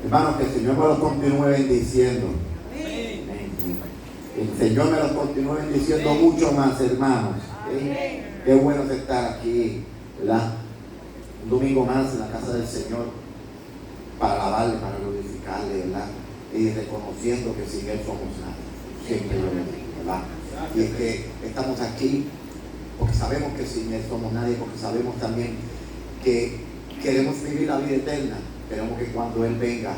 Hermanos, que el Señor me los continúe bendiciendo. El Señor me los continúe bendiciendo mucho más, hermanos. Qué bueno es estar aquí, ¿verdad? Un domingo más en la casa del Señor para alabarle, para glorificarle, ¿verdad? Y reconociendo que sin Él somos nada. Siempre lo digo, ¿verdad? Y es que estamos aquí porque sabemos que sin Él somos nadie, porque sabemos también que queremos vivir la vida eterna. Queremos que cuando Él venga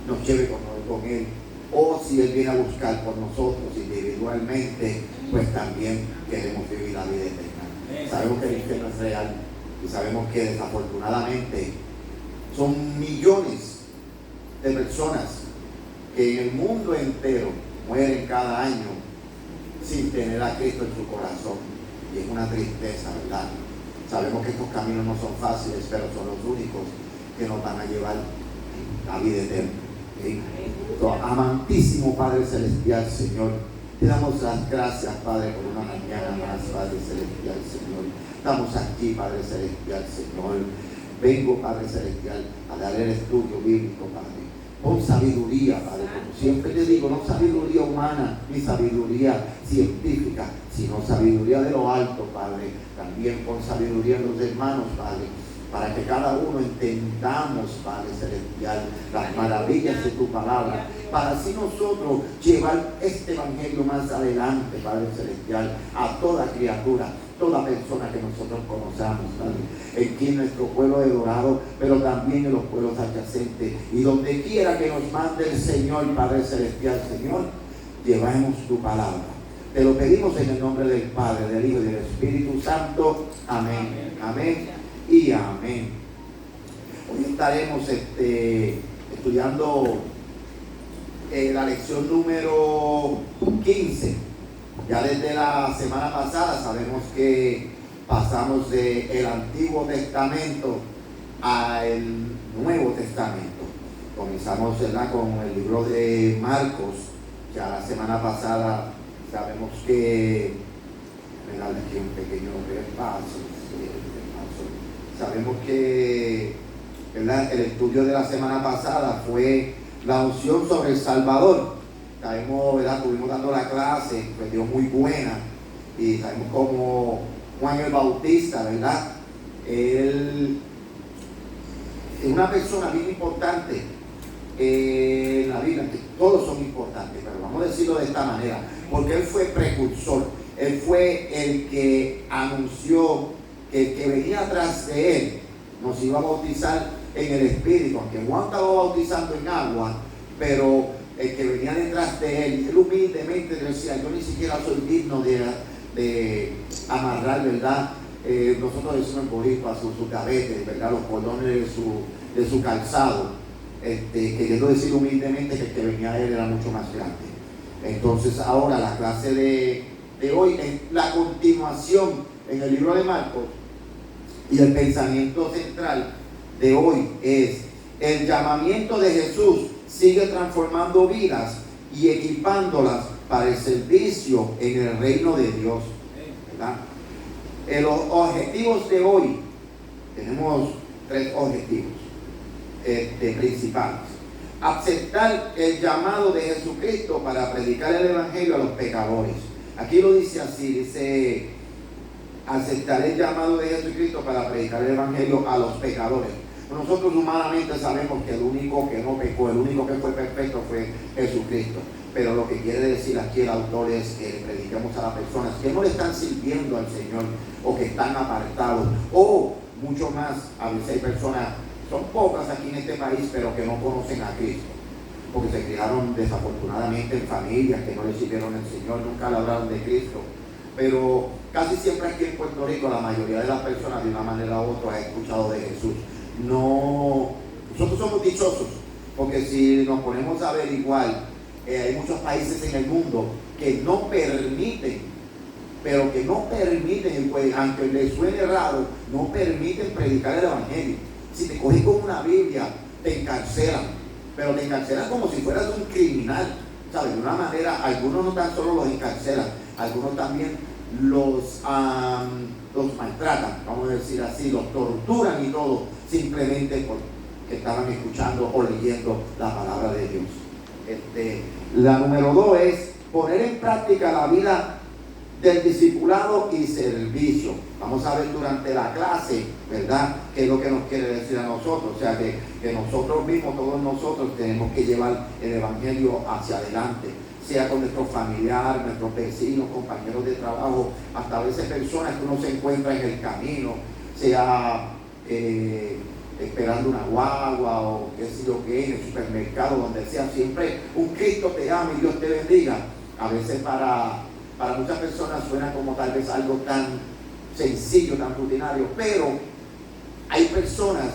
nos lleve con Él, o si Él viene a buscar por nosotros individualmente, pues también queremos vivir la vida eterna. Sabemos que el infierno es real y sabemos que desafortunadamente son millones de personas que en el mundo entero mueren cada año sin tener a Cristo en su corazón, y es una tristeza, ¿verdad? Sabemos que estos caminos no son fáciles, pero son los únicos que nos van a llevar a la vida eterna. ¿Sí? Entonces, amantísimo Padre Celestial, Señor, te damos las gracias, Padre, por una mañana más, Padre Celestial, Señor. Estamos aquí, Padre Celestial, Señor. Vengo, Padre Celestial, a dar el estudio bíblico, Padre. Pon sabiduría, Padre, como siempre te digo, no sabiduría humana, ni sabiduría científica, sino sabiduría de lo alto, Padre. También pon sabiduría en los hermanos, Padre, para que cada uno entendamos, Padre Celestial, las maravillas de tu palabra, para así nosotros llevar este evangelio más adelante, Padre Celestial, a toda criatura, toda persona que nosotros conozcamos, Padre, aquí en nuestro pueblo de Dorado, pero también en los pueblos adyacentes, y donde quiera que nos mande el Señor, Padre Celestial, Señor, llevemos tu palabra. Te lo pedimos en el nombre del Padre, del Hijo y del Espíritu Santo. Amén. Amén y amén. Hoy estaremos estudiando la lección número 15. Ya desde la semana pasada sabemos que pasamos del Antiguo Testamento al Nuevo Testamento. Comenzamos, ¿verdad?, con el libro de Marcos. Ya la semana pasada sabemos que, me da aquí un pequeño repaso. Sabemos que, ¿verdad?, el estudio de la semana pasada fue la unción sobre el Salvador. Sabemos, ¿verdad?, estuvimos dando la clase, pues dio muy buena, y sabemos como Juan el Bautista, ¿verdad?, él es una persona bien importante en la Biblia, que todos son importantes, pero vamos a decirlo de esta manera, porque él fue precursor, él fue el que anunció que el que venía atrás de él nos iba a bautizar en el Espíritu, aunque Juan estaba bautizando en agua, pero el que venía detrás de él humildemente decía: yo ni siquiera soy digno de amarrar, ¿verdad? Nosotros decimos en boricua sus gavetes, ¿verdad?, los cordones de su calzado, queriendo decir humildemente que el que venía de él era mucho más grande. Entonces ahora la clase de hoy, en la continuación en el libro de Marcos, y el pensamiento central de hoy es: el llamamiento de Jesús sigue transformando vidas y equipándolas para el servicio en el reino de Dios, ¿verdad? Los objetivos de hoy, tenemos 3 objetivos principales. Aceptar el llamado de Jesucristo para predicar el evangelio a los pecadores. Aquí lo dice así, dice: aceptar el llamado de Jesucristo para predicar el evangelio a los pecadores. Nosotros humanamente sabemos que el único que no pecó, el único que fue perfecto fue Jesucristo. Pero lo que quiere decir aquí el autor es que le prediquemos a las personas que no le están sirviendo al Señor, o que están apartados, o mucho más, a veces hay personas, son pocas aquí en este país, pero que no conocen a Cristo, porque se criaron desafortunadamente en familias que no le sirvieron al Señor, nunca le hablaron de Cristo. Pero casi siempre aquí en Puerto Rico la mayoría de las personas de una manera u otra ha escuchado de Jesús. No, nosotros somos dichosos, porque si nos ponemos a averiguar, hay muchos países en el mundo que no permiten, pero que no permiten, pues, aunque les suene raro, no permiten predicar el evangelio. Si te cogen con una Biblia, te encarcelan, pero te encarcelan como si fueras un criminal, ¿sabes? De una manera, algunos no tan solo los encarcelan, algunos también los maltratan, vamos a decir así, los torturan y todo, simplemente que estaban escuchando o leyendo la palabra de Dios. La número 2 es poner en práctica la vida del discipulado y servicio. Vamos a ver durante la clase, ¿verdad?, qué es lo que nos quiere decir a nosotros. O sea, que nosotros mismos, todos nosotros, tenemos que llevar el evangelio hacia adelante, sea con nuestros familiares, nuestros vecinos, compañeros de trabajo, hasta a veces personas que uno se encuentra en el camino, sea esperando una guagua o qué sé yo qué, en el supermercado, donde sea. Siempre un Cristo te ama y Dios te bendiga. A veces para muchas personas suena como tal vez algo tan sencillo, tan rutinario, pero hay personas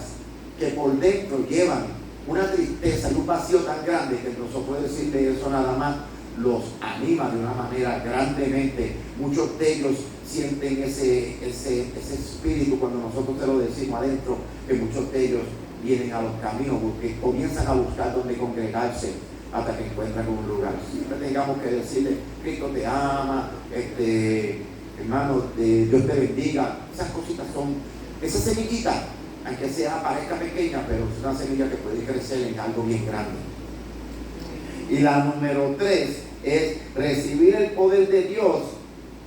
que por dentro llevan una tristeza y un vacío tan grande que no se puede decir de eso nada más, los anima de una manera grandemente. Muchos de ellos sienten ese espíritu cuando nosotros te lo decimos adentro, que muchos de ellos vienen a los caminos porque comienzan a buscar donde congregarse hasta que encuentran un lugar. Siempre tengamos que decirle: Cristo te ama, hermano, Dios te bendiga. Esas cositas son, esa semillita, aunque parezca pequeña, pero es una semilla que puede crecer en algo bien grande. Y la número 3 es recibir el poder de Dios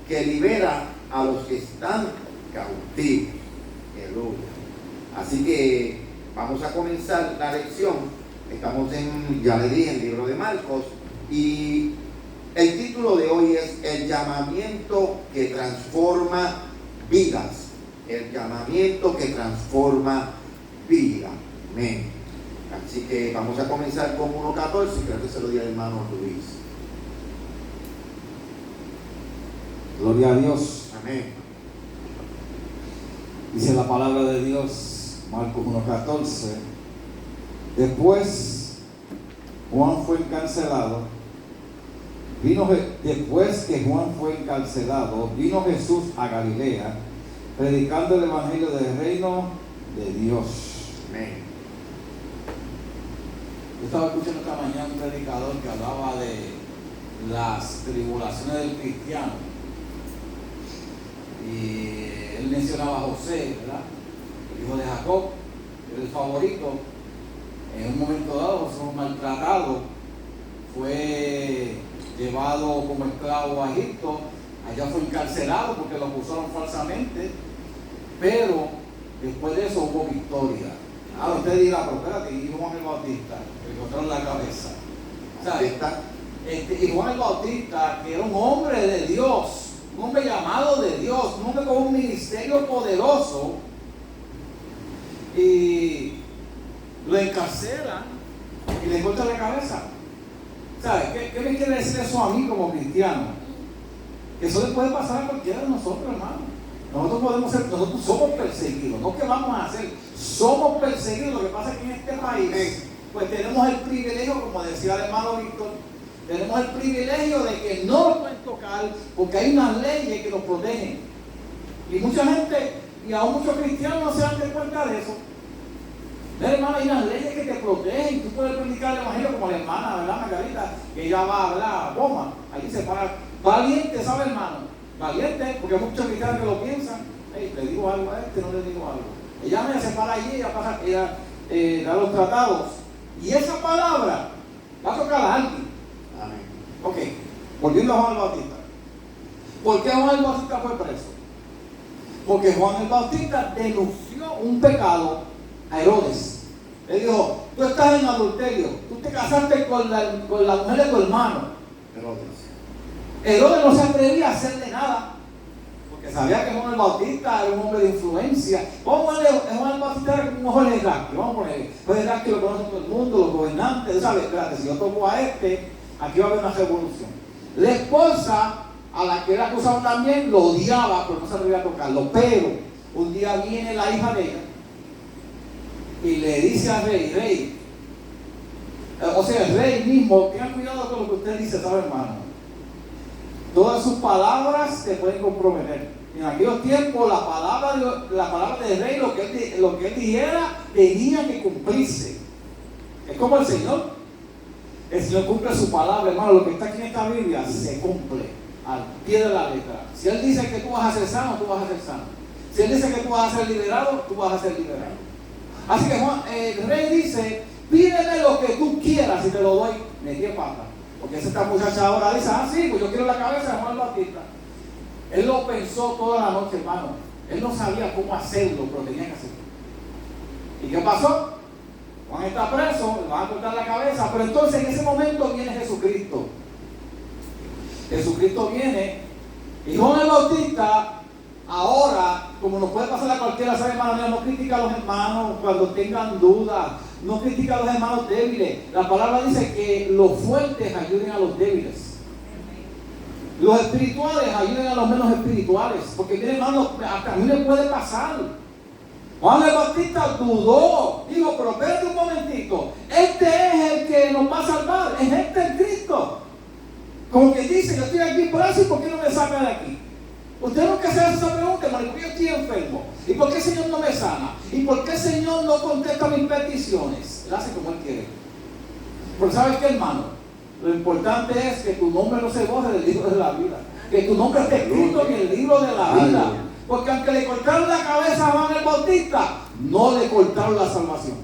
que libera a los que están cautivos. Aleluya. Así que vamos a comenzar la lección. Estamos ya le dije, en el libro de Marcos, y el título de hoy es El llamamiento que transforma vidas. El llamamiento que transforma vida. Amén. Así que vamos a comenzar con 1:14, creo que se lo di al hermano Luis. Gloria a Dios. Amén. Dice la palabra de Dios, Marcos 1:14. Después Juan fue encarcelado. Después que Juan fue encarcelado, vino Jesús a Galilea, predicando el evangelio del reino de Dios. Amén. Yo estaba escuchando esta mañana un predicador que hablaba de las tribulaciones del cristiano. Y él mencionaba a José, ¿verdad?, el hijo de Jacob, el favorito. En un momento dado, José fue maltratado, fue llevado como esclavo a Egipto, allá fue encarcelado porque lo acusaron falsamente, pero después de eso hubo victoria. Ahora usted dirá: pero espérate, y Juan el Bautista, le cortaron la cabeza. ¿Sabes? Y Juan el Bautista, que era un hombre de Dios, un hombre llamado de Dios, un hombre con un ministerio poderoso, y lo encarcelan y le cortan la cabeza. ¿Sabes? ¿Qué me quiere decir eso a mí como cristiano? Que eso le puede pasar a cualquiera de nosotros, hermano. Nosotros somos perseguidos, no que vamos a hacer, somos perseguidos. Lo que pasa es que en este país, pues tenemos el privilegio, como decía el hermano Víctor, tenemos el privilegio de que no nos pueden tocar porque hay unas leyes que nos protegen. Y mucha gente, y aún muchos cristianos, no se dan cuenta de eso. Hermano, hay unas leyes que te protegen. Tú puedes predicar el evangelio como la hermana, ¿verdad, Margarita? Que ella va a hablar, goma, ahí se para. Valiente, ¿sabe, hermano? Valiente, porque hay muchos cristianos que lo piensan. Hey, le digo algo a este, no le digo algo. Ella se para allí, ella pasa, ella da los tratados. Y esa palabra va a tocar a alguien. Amén. Ok, volviendo a Juan el Bautista. ¿Por qué Juan el Bautista fue preso? Porque Juan el Bautista denunció un pecado a Herodes. Le dijo: tú estás en adulterio, tú te casaste con la mujer de tu hermano. Herodes no se atrevía a hacerle nada, porque sabía que Juan el Bautista era un hombre de influencia. Vamos a ponerle, Juan el Bautista era como un Jorge Rasky. Vamos a ponerle, Jorge Rasky lo conoce todo el mundo, los gobernantes. ¿Sabes? Espérate, si yo toco a este, aquí va a haber una revolución. La esposa, a la que era acusado también, lo odiaba, pero no se atrevía a tocarlo. Pero un día viene la hija de ella y le dice al rey, o sea, el rey mismo: tengan cuidado con lo que usted dice, ¿sabe, hermano? Todas sus palabras te pueden comprometer. En aquellos tiempos, la palabra del rey, lo que él dijera, tenía que cumplirse. Es como el Señor. El Señor cumple su palabra, hermano. Lo que está aquí en esta Biblia se cumple al pie de la letra. Si Él dice que tú vas a ser sano, tú vas a ser sano. Si Él dice que tú vas a ser liberado, tú vas a ser liberado. Así que el rey dice, pídeme lo que tú quieras y te lo doy. Metí pata. Porque esta muchacha ahora dice, sí, pues yo quiero la cabeza de Juan el Bautista. Él lo pensó toda la noche, hermano. Él no sabía cómo hacerlo, pero tenía que hacerlo. ¿Y qué pasó? Juan está preso, le van a cortar la cabeza, pero entonces en ese momento viene Jesucristo. Jesucristo viene y Juan el Bautista, ahora, como nos puede pasar a cualquiera, ¿sabe, hermano? No critica a los hermanos cuando tengan dudas, no critica a los hermanos débiles. La palabra dice que los fuertes ayuden a los débiles. Los espirituales ayuden a los menos espirituales. Porque, miren, hermano, hasta a mí me puede pasar. Juan el Bautista dudó. Dijo, pero espérate un momentito. Este es el que nos va a salvar. Es este el Cristo. Como que dice, yo estoy aquí preso y ¿por qué no me saca de aquí? Usted nunca se hace esa pregunta, hermano. ¿Por qué yo estoy enfermo? ¿Y por qué el Señor no me sana? ¿Y por qué el Señor no contesta mis peticiones? Él hace como Él quiere. Pero ¿sabes qué, hermano? Lo importante es que tu nombre no se borre del libro de la vida. Que tu nombre esté escrito en el libro de la vida. Porque aunque le cortaron la cabeza a Juan el Bautista, no le cortaron la salvación.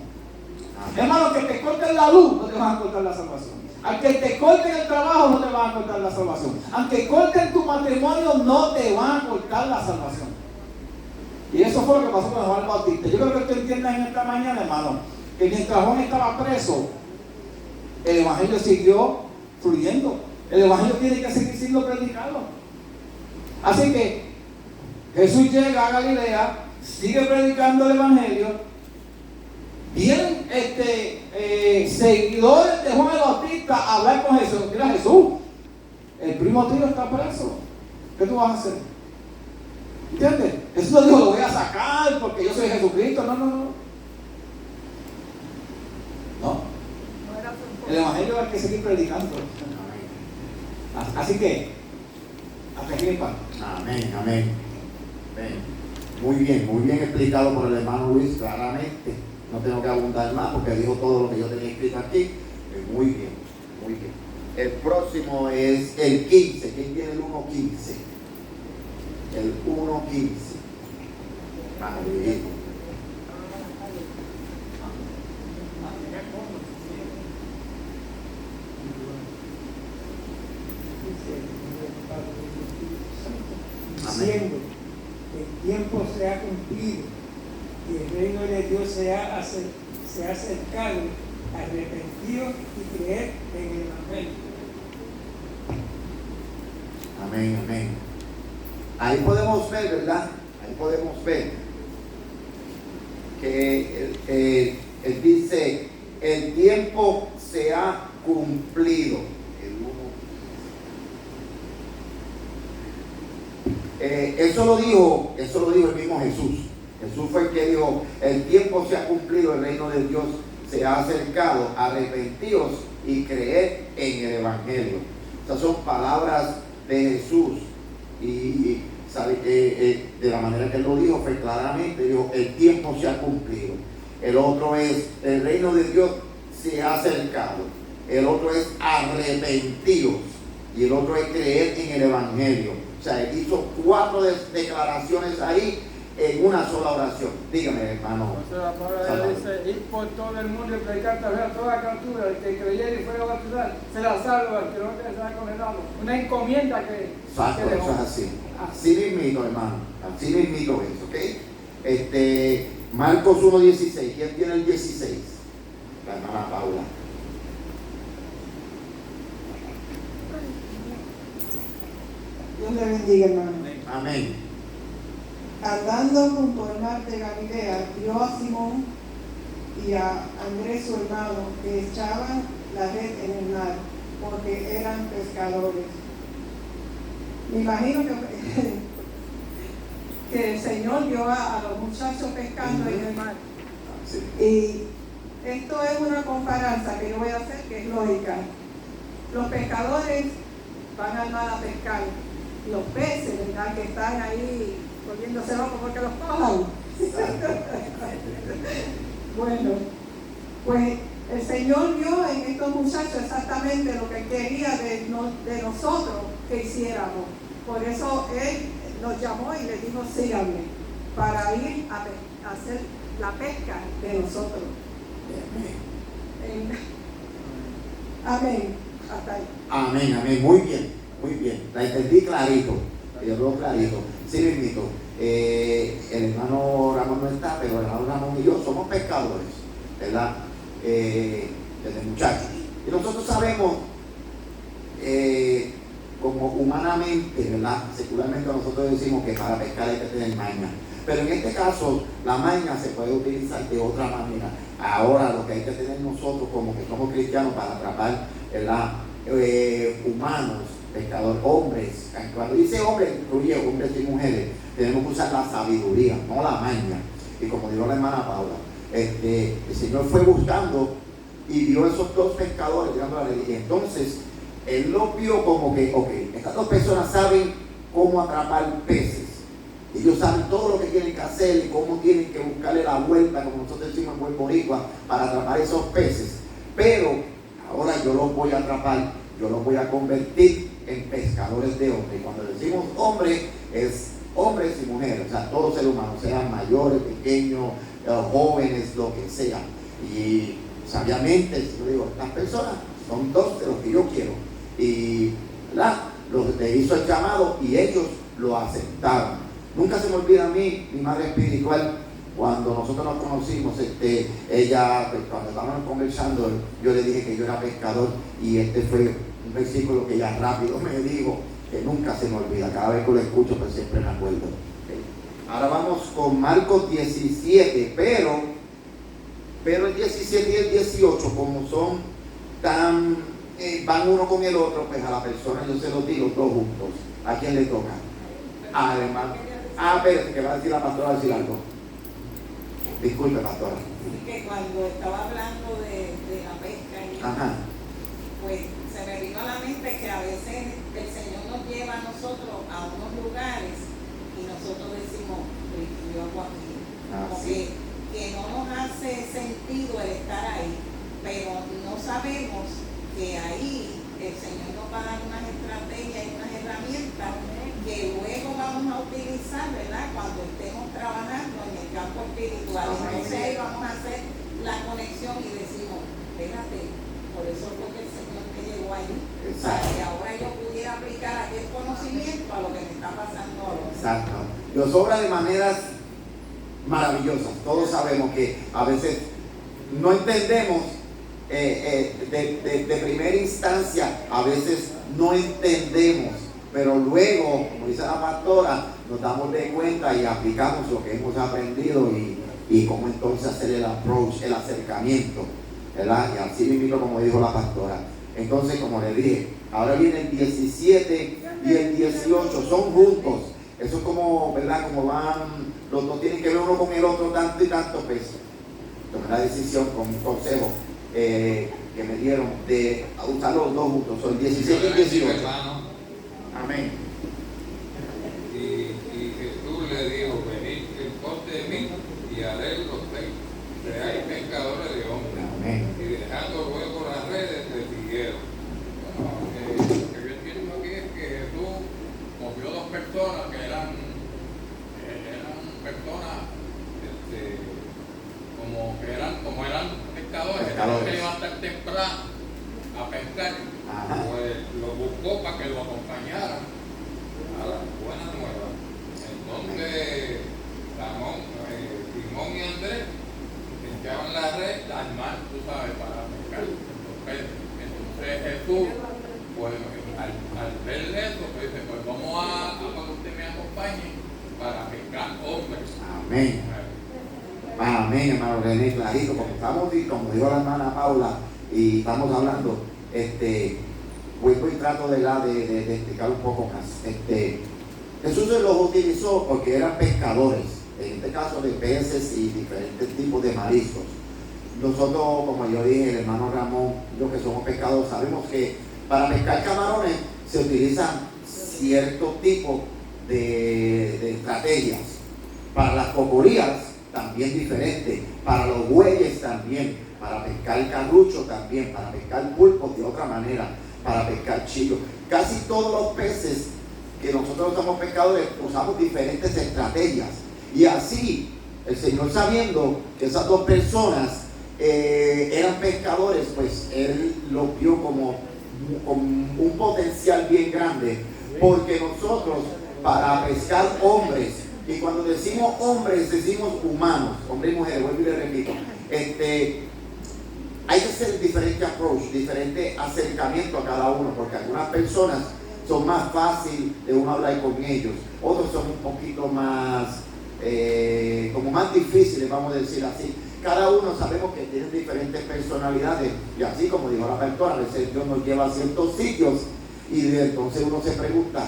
Hermano, que te corten la luz, no te van a cortar la salvación. Aunque te corten el trabajo, no te van a cortar la salvación. Aunque corten tu matrimonio, no te van a cortar la salvación. Y eso fue lo que pasó con Juan el Bautista. Yo creo que usted entienda en esta mañana, hermano, que mientras Juan estaba preso, el evangelio siguió fluyendo. El evangelio tiene que seguir siendo predicado. Así que Jesús llega a Galilea, sigue predicando el evangelio. Vienen seguidores de Juan el Bautista a hablar con Jesús. Mira, Jesús, el primo tuyo está preso. ¿Qué tú vas a hacer? ¿Entiendes? Jesús no dijo, lo voy a sacar porque yo soy Jesucristo. No. El evangelio hay que seguir predicando. Así que, hasta aquí, Padre. Amén. Muy bien explicado por el hermano Luis, claramente. No tengo que abundar más porque dijo todo lo que yo tenía escrito aquí. Muy bien. El próximo es el 15. ¿Quién tiene el 1.15? El 1.15. Amén. Diciendo, el tiempo se ha cumplido y el reino de Dios se ha acercado, arrepentidos y creer en el evangelio. Amén. Ahí podemos ver, ¿verdad? Ahí podemos ver que él dice, el tiempo se ha cumplido. Eso lo dijo el mismo Jesús. Jesús fue el que dijo, el tiempo se ha cumplido, el reino de Dios se ha acercado, arrepentidos y creer en el evangelio. Estas son palabras de Jesús y sabe que de la manera que él lo dijo fue claramente, dijo, el tiempo se ha cumplido. El otro es, el reino de Dios se ha acercado. El otro es arrepentidos y el otro es creer en el evangelio. O sea, él hizo 4 declaraciones ahí en una sola oración. Dígame, hermano. Entonces la palabra dice, ir por todo el mundo y predicar también a toda criatura, el que creyere y fuera bautizado, será salvo, el que no será condenado. Una encomienda que exacto, eso es así. Así mismito, hermano. Así mismito es, ¿ok? Marcos 1.16. ¿Quién tiene el 16? La hermana Paula. Dios le bendiga, hermano. Amén. Andando junto al mar de Galilea, vio a Simón y a Andrés su hermano que echaban la red en el mar porque eran pescadores. Me imagino que el Señor vio a los muchachos pescando en el mar. Sí. Y esto es una comparanza que yo voy a hacer que es lógica. Los pescadores van al mar a pescar. Los peces, ¿verdad? Que están ahí volviéndose locos porque los cojan. Bueno, pues el Señor vio en estos muchachos exactamente lo que quería de nosotros que hiciéramos. Por eso Él nos llamó y le dijo, síganme. para ir a hacer la pesca de nosotros. Amén. Hasta ahí. Amén, amén. Muy bien, muy bien. La entendí clarito. Yo lo clarito. Sí, mismito. El hermano Ramón no está, pero el hermano Ramón y yo somos pescadores, ¿verdad? Desde muchachos. Y nosotros sabemos, como humanamente, ¿verdad? Secularmente nosotros decimos que para pescar hay que tener maña. Pero en este caso, la maña se puede utilizar de otra manera. Ahora lo que hay que tener nosotros, como que somos cristianos, para atrapar, ¿verdad? Humanos, pescadores, hombres. Cuando dice hombres, incluye hombres y mujeres. Tenemos que usar la sabiduría, no la maña. Y como dijo la hermana Paula, el Señor fue buscando y vio esos dos pescadores tirando la red. Y entonces, Él los vio como que, ok, estas dos personas saben cómo atrapar peces. Ellos saben todo lo que tienen que hacer y cómo tienen que buscarle la vuelta, como nosotros decimos en buen boricua, para atrapar esos peces. Pero ahora yo los voy a atrapar, yo los voy a convertir en pescadores de hombres. Y cuando decimos hombre, es hombres y mujeres, o sea, todos seres humanos, sean mayores, pequeños, jóvenes, lo que sea. Y sabiamente, yo digo, estas personas son dos de los que yo quiero. Y ¿verdad? Le hizo el llamado y ellos lo aceptaron. Nunca se me olvida a mí, mi madre espiritual, cuando nosotros nos conocimos, ella, cuando estábamos conversando, yo le dije que yo era pescador y este fue un versículo que ella rápido me dijo, que nunca se me olvida, cada vez que lo escucho pues siempre me acuerdo. Ahora vamos con Marcos 17, pero el 17 y el 18, como son tan, van uno con el otro, pues a la persona yo se los digo todos juntos. ¿A quién le toca? Además, pero que va a decir la pastora, va a decir algo. Disculpe, pastora. Que cuando estaba hablando de la pesca, pues se me vino a la mente que a veces el Señor nos lleva a nosotros a unos lugares y nosotros decimos, yo hago aquí. Porque que no nos hace sentido el estar ahí, pero no sabemos que ahí el Señor nos va a dar unas estrategias y unas herramientas que luego vamos a utilizar, ¿verdad? Cuando estemos trabajando en el campo espiritual. Entonces ahí vamos a hacer la conexión y decimos, espérate, por eso fue que el Señor te llevó ahí, para que ahora yo pudiera aplicar aquel conocimiento a lo que me está pasando ahora. Exacto. Nos obra de maneras maravillosas. Todos sabemos que a veces no entendemos de primera instancia, a veces no entendemos, pero luego, como dice la pastora, nos damos de cuenta y aplicamos lo que hemos aprendido y cómo entonces hacer el approach, el acercamiento, ¿verdad? Y así mismo como dijo la pastora. Entonces, como le dije, ahora viene el 17 y el 18, son juntos. Eso es como, ¿verdad? Como van, los dos tienen que ver uno con el otro tanto y tanto peso. Tomé la decisión con un consejo que me dieron de usar los dos juntos, son 17 y 18. Amén. Y Jesús le dijo, venid en pos de mí y haré los seáis pescadores de hombres. Amén. Y dejando luego las redes de siguieron. Bueno, lo que yo entiendo aquí es que Jesús movió dos personas que eran personas como eran pescadores, que tenían que levantar temprano a pescar. Pues lo buscó para que lo acompañaran a la buena nueva. Entonces Simón y Andrés echaban la red al mar, tú sabes, para pescar los peces. Entonces Jesús, pues al ver eso, pues dice, pues vamos a que usted me acompañe para pescar hombres. Amén. Amén, hermano René, clarito, porque estamos, como dijo la hermana Paula, y estamos hablando, vuelvo y trato de explicar un poco más. Jesús los utilizó porque eran pescadores, en este caso de peces y diferentes tipos de mariscos. Nosotros, como yo dije, el hermano Ramón, los que somos pescadores, sabemos que para pescar camarones se utilizan cierto tipo de estrategias. Para las cocorías también diferente, para los bueyes también, para pescar carrucho también, para pescar pulpos de otra manera, para pescar chillos. Casi todos los peces que nosotros somos pescadores usamos diferentes estrategias Y así, el Señor, sabiendo que esas dos personas eran pescadores, pues Él los vio como un potencial bien grande, porque nosotros, para pescar hombres, y cuando decimos hombres, decimos humanos, hombres y mujeres, vuelvo y le repito, hay que hacer diferente approach, diferente acercamiento a cada uno, porque algunas personas son más fáciles de uno hablar con ellos, otros son un poquito más, como más difíciles, vamos a decir así. Cada uno sabemos que tiene diferentes personalidades, y así como dijo la pastora, a veces Dios nos lleva a ciertos sitios, y entonces uno se pregunta,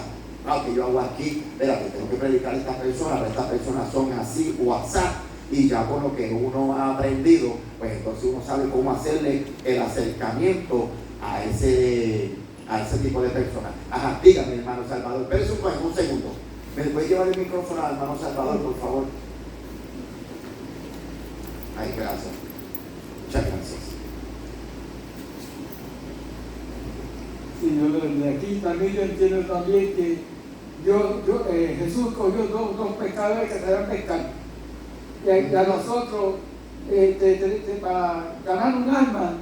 ¿qué yo hago aquí? Espérate, tengo que predicar a esta persona, pero estas personas son así o asá. Y ya con lo que uno ha aprendido, pues entonces uno sabe cómo hacerle el acercamiento a ese tipo de personas. Ajá, dígame, hermano Salvador. Espérese un segundo. ¿Me puede llevar el micrófono al hermano Salvador, por favor? Ay, gracias. Muchas gracias. Sí, de aquí también yo entiendo también que Jesús cogió dos pescadores que sabían pescar. Y a nosotros, para ganar un alma,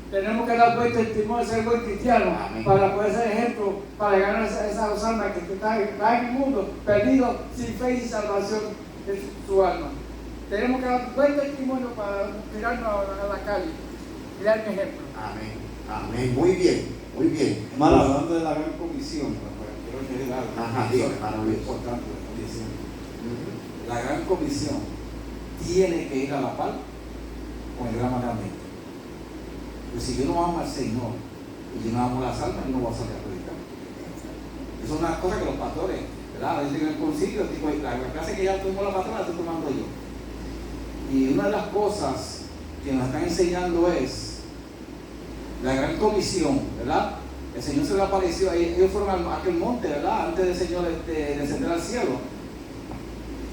tenemos que dar buen testimonio, ser buen cristiano. Amén. Para poder ser ejemplo, para ganar esas almas que están en el mundo, perdidos, sin fe y salvación de su alma. Tenemos que dar buen testimonio para tirarnos a la calle y dar un ejemplo. Amén. Amén. Muy bien, muy bien. Hermano, hablando de la gran comisión, quiero añadir algo. Ajá, dígame, hermano Luis. Importante lo que estoy diciendo. La gran comisión tiene que ir a la par con el gran mandamiento. Pues si yo no amo al Señor y yo no amo las almas, yo no voy a salir a predicar. Eso es una cosa que los pastores, ¿verdad? Dicen en el concilio, tipo, la clase que ya tomó la pastora la estoy tomando yo. Y una de las cosas que nos están enseñando es la gran comisión, ¿verdad? El Señor se le apareció, ellos fueron a aquel monte, ¿verdad? Antes del Señor descender al cielo.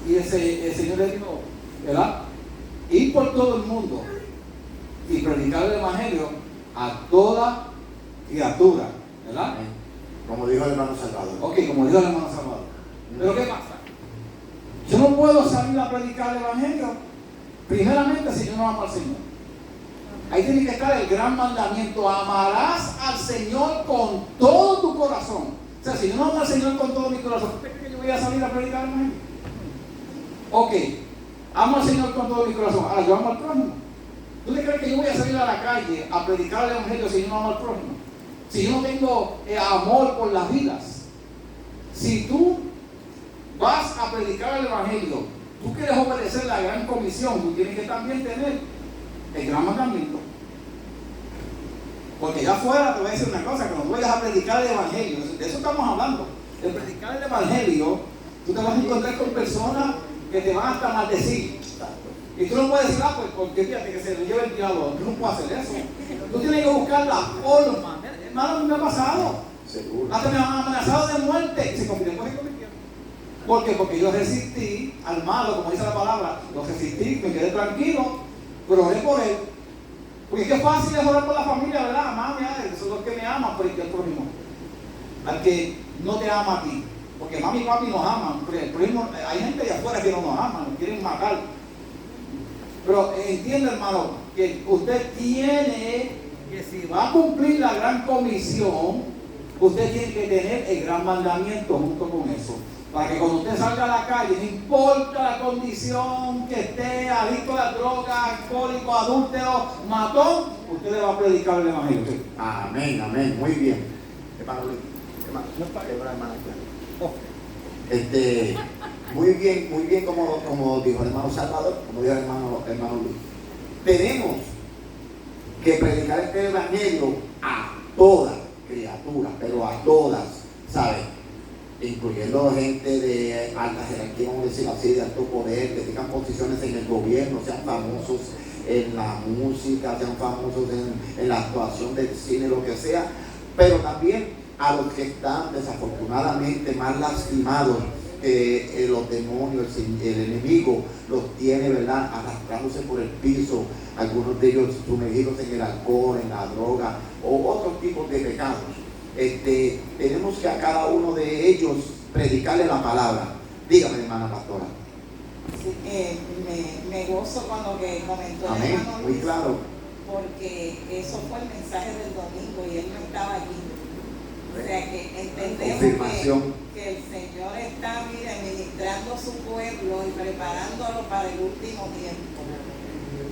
Y el Señor le dijo, ¿verdad? Ir por todo el mundo y predicar el Evangelio a toda criatura, ¿verdad? Como dijo el hermano Salvador. Ok, como dijo el hermano Salvador. Pero ¿qué pasa? Yo no puedo salir a predicar el Evangelio primeramente si yo no amo al Señor. Ahí tiene que estar el gran mandamiento: amarás al Señor con todo tu corazón. O sea, si yo no amo al Señor con todo mi corazón, ¿usted cree que yo voy a salir a predicar el Evangelio? Ok, amo al Señor con todo mi corazón, ahora yo amo al prójimo. ¿Tú le crees que yo voy a salir a la calle a predicar el Evangelio si yo no amo al prójimo? Si yo no tengo amor por las vidas. Si tú vas a predicar el Evangelio, tú quieres obedecer la gran comisión, tú tienes que también tener el gran mandamiento. Porque allá afuera te voy a decir una cosa, que no vayas a predicar el Evangelio, de eso estamos hablando. De predicar el Evangelio, tú te vas a encontrar con personas que te van hasta maldecir. Y tú no puedes decir, pues porque fíjate que se lo lleva el diablo. Tú no puedes hacer eso. Tú tienes que buscar la forma. Hermano, me ha pasado. Seguro. Hasta me han amenazado de muerte. Y se convirtió en convirtieron. ¿Por qué? Porque yo resistí al malo, como dice la palabra. Lo resistí, me quedé tranquilo, pero oré por él. Porque qué fácil es orar por la familia, ¿verdad? Mami, son los que me aman, pero el prójimo. Al que no te ama a ti. Porque mami y papi nos aman, pero hay gente allá afuera que no nos ama, nos quieren matar. Pero entiende, hermano, que usted tiene que, si va a cumplir la gran comisión, usted tiene que tener el gran mandamiento junto con eso. Para que cuando usted salga a la calle, no importa la condición que esté, adicto a la droga, alcohólico, adúltero, matón, usted le va a predicar el Evangelio. Amén, amén, muy bien. Hermano Luis, muy bien como dijo el hermano Salvador, como dijo el hermano Luis. Tenemos que predicar este Evangelio a todas criaturas, pero a todas, ¿sabes? Incluyendo gente de alta jerarquía, vamos a decir así, de alto poder, que tengan posiciones en el gobierno, sean famosos en la música, sean famosos en la actuación del cine, lo que sea, pero también a los que están desafortunadamente más lastimados, los demonios, el enemigo los tiene, ¿verdad?, arrastrándose por el piso, algunos de ellos sumergidos en el alcohol, en la droga o otros tipos de pecados. Tenemos que a cada uno de ellos predicarle la palabra. Dígame, hermana pastora. Sí, me gozo con lo que comentó el Amén, hermano muy Luis, claro. porque eso fue el mensaje del domingo y él no estaba aquí. O sea que entendemos Confirmación. que el Señor está, mire, ministrando a su pueblo y preparándolo para el último tiempo.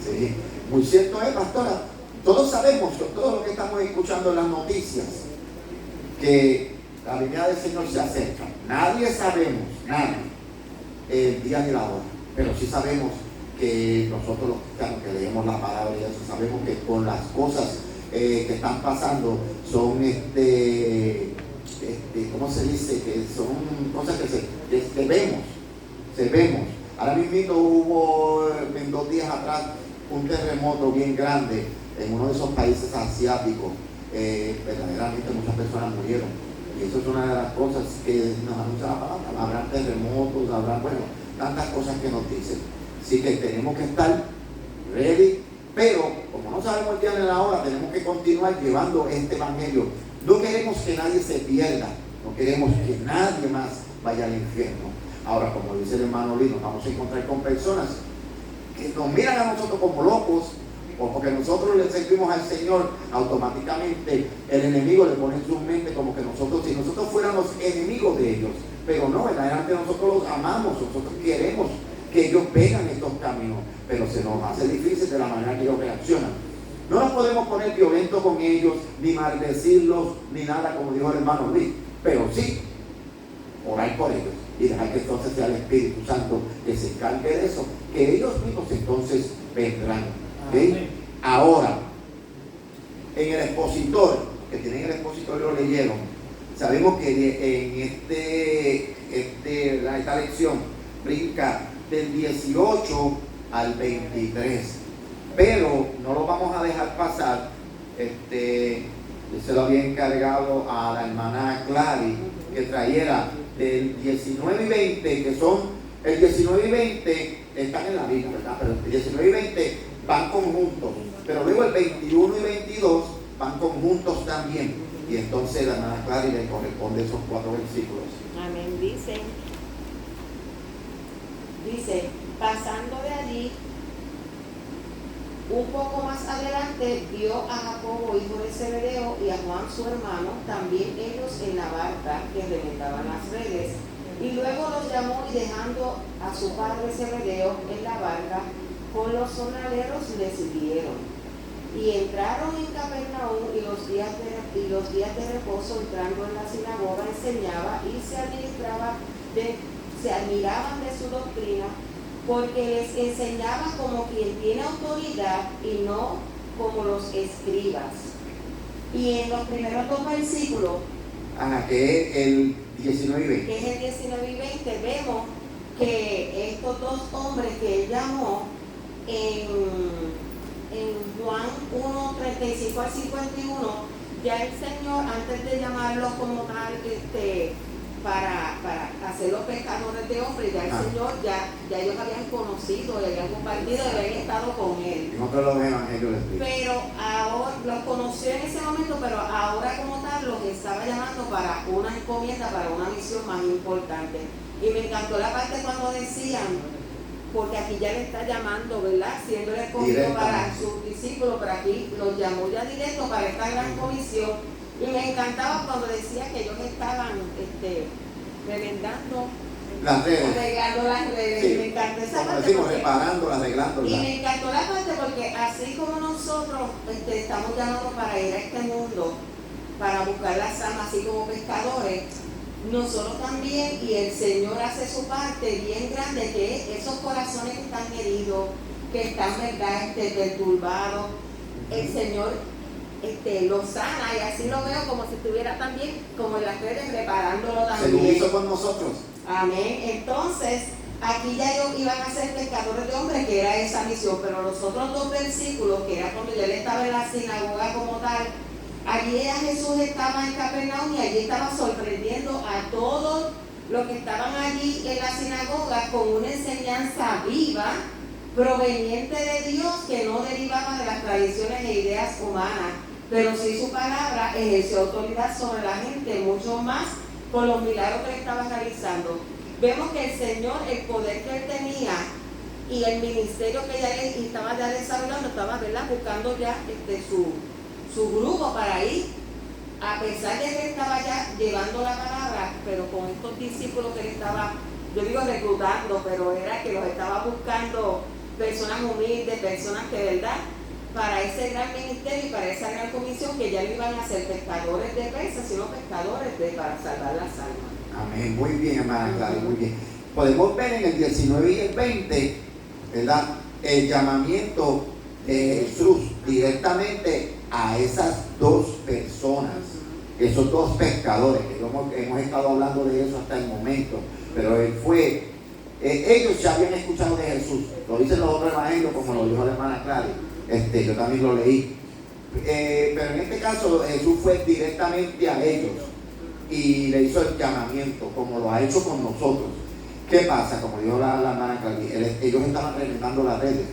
Sí, muy cierto es, pastora. Todos sabemos, todos los que estamos escuchando las noticias, que la venida del Señor se acerca. Nadie sabemos, nadie, el día ni la hora, pero sí sabemos que nosotros los cristianos que leemos la palabra y eso, sabemos que con las cosas que están pasando son ¿cómo se dice? Que son cosas que vemos. Ahora mismo hubo en 2 días atrás un terremoto bien grande en uno de esos países asiáticos. Verdaderamente muchas personas murieron. Y eso es una de las cosas que nos anuncia la palabra. Habrá terremotos, habrá, tantas cosas que nos dicen. Así que tenemos que estar ready, pero como no sabemos el día ni la hora, tenemos que continuar llevando este evangelio. No queremos que nadie se pierda, no queremos que nadie más vaya al infierno. Ahora, como dice el hermano Luis, nos vamos a encontrar con personas que nos miran a nosotros como locos, o porque nosotros le servimos al Señor, automáticamente el enemigo le pone en su mente como que nosotros, si nosotros fuéramos enemigos de ellos, pero no, verdaderamente nosotros los amamos, nosotros queremos que ellos vengan estos caminos, pero se nos hace difícil de la manera que ellos reaccionan. No nos podemos poner violentos con ellos, ni maldecirlos, ni nada, como dijo el hermano Luis, pero sí orar por ellos y dejar que entonces sea el Espíritu Santo que se encargue de eso, que ellos mismos entonces vendrán. ¿Okay? Ahora, en el expositor, que tienen el expositor lo leyeron, sabemos que en esta lección brinca del 18 al 23, pero no lo vamos a dejar pasar. Yo se lo había encargado a la hermana Clary que trayera del 19 y 20, que son el 19 y 20 están en la Biblia, ¿verdad? Pero el 19 y 20 van conjuntos, pero luego el 21 y 22 van conjuntos también, y entonces la hermana Clary le corresponde esos 4 versículos. Amén. Dice, pasando de allí, un poco más adelante vio a Jacobo, hijo de Zebedeo, y a Juan su hermano, también ellos en la barca que rementaban las redes, y luego los llamó y dejando a su padre Zebedeo en la barca con los jornaleros le siguieron. Y entraron en Capernaum, y los días de reposo, entrando en la sinagoga, enseñaba y se admiraban de su doctrina, porque les enseñaba como quien tiene autoridad y no como los escribas. Y en los primeros 2 versículos, Que es el 19 y 20. que es el 19 y 20, vemos que estos 2 hombres que él llamó en Juan 1, 35 al 51, ya el Señor, antes de llamarlos como tal, para hacer los pescadores de hombres, ya el Señor, ya ellos habían conocido y habían compartido y habían estado con él. En otro los evangelios les explico. Pero ahora los conoció en ese momento, pero ahora como tal los estaba llamando para una encomienda, para una misión más importante. Y me encantó la parte cuando decían, porque aquí ya le está llamando, ¿verdad? Siendo el escogido para sus discípulos, pero aquí los llamó ya directo para esta gran comisión. Y me encantaba cuando decía que ellos estaban remendando las redes, arreglando las redes. sí. Me encantó esa Como parte. decimos, reparándolas, arreglándolas. Y me encantó la parte porque así como nosotros estamos llamados para ir a este mundo, para buscar las almas, así como pescadores, nosotros también, y el Señor hace su parte bien grande, que es esos corazones que están heridos, que están, ¿verdad?, perturbados, el Señor lo sana, y así lo veo como si estuviera también, como en las redes, preparándolo también. Se lo hizo con nosotros. Amén. Entonces, aquí ya ellos iban a ser pescadores de hombres, que era esa misión, pero los otros 2 versículos, que era cuando él estaba en la sinagoga como tal, allí Jesús estaba en Capernaum y allí estaba sorprendiendo a todos los que estaban allí en la sinagoga con una enseñanza viva, proveniente de Dios, que no derivaba de las tradiciones e ideas humanas, pero sí su palabra ejerció autoridad sobre la gente, mucho más con los milagros que le estaban realizando. vemos que el Señor, el poder que Él tenía y el ministerio que ya Él estaba ya desarrollando, estaba, ¿verdad?, buscando ya su grupo para ir, a pesar de que Él estaba ya llevando la palabra, pero con estos discípulos que Él estaba, yo digo reclutando, pero era que los estaba buscando personas humildes, personas que, ¿verdad?, para ese gran ministerio y para esa gran comisión, que ya no iban a ser pescadores de peces, sino pescadores para salvar las almas. Amén, muy bien, hermana Gladys, muy bien. Podemos ver en el 19 y el 20, ¿verdad?, el llamamiento de Jesús directamente a esas dos personas, esos dos pescadores, que hemos estado hablando de eso hasta el momento, pero él fue, ellos ya habían escuchado de Jesús, lo dicen los otros evangelios, como lo dijo la hermana Gladys, yo también lo leí, pero en este caso Jesús fue directamente a ellos y le hizo el llamamiento, como lo ha hecho con nosotros. ¿Qué pasa? Como dijo la hermana Gladys, ellos estaban reventando las redes,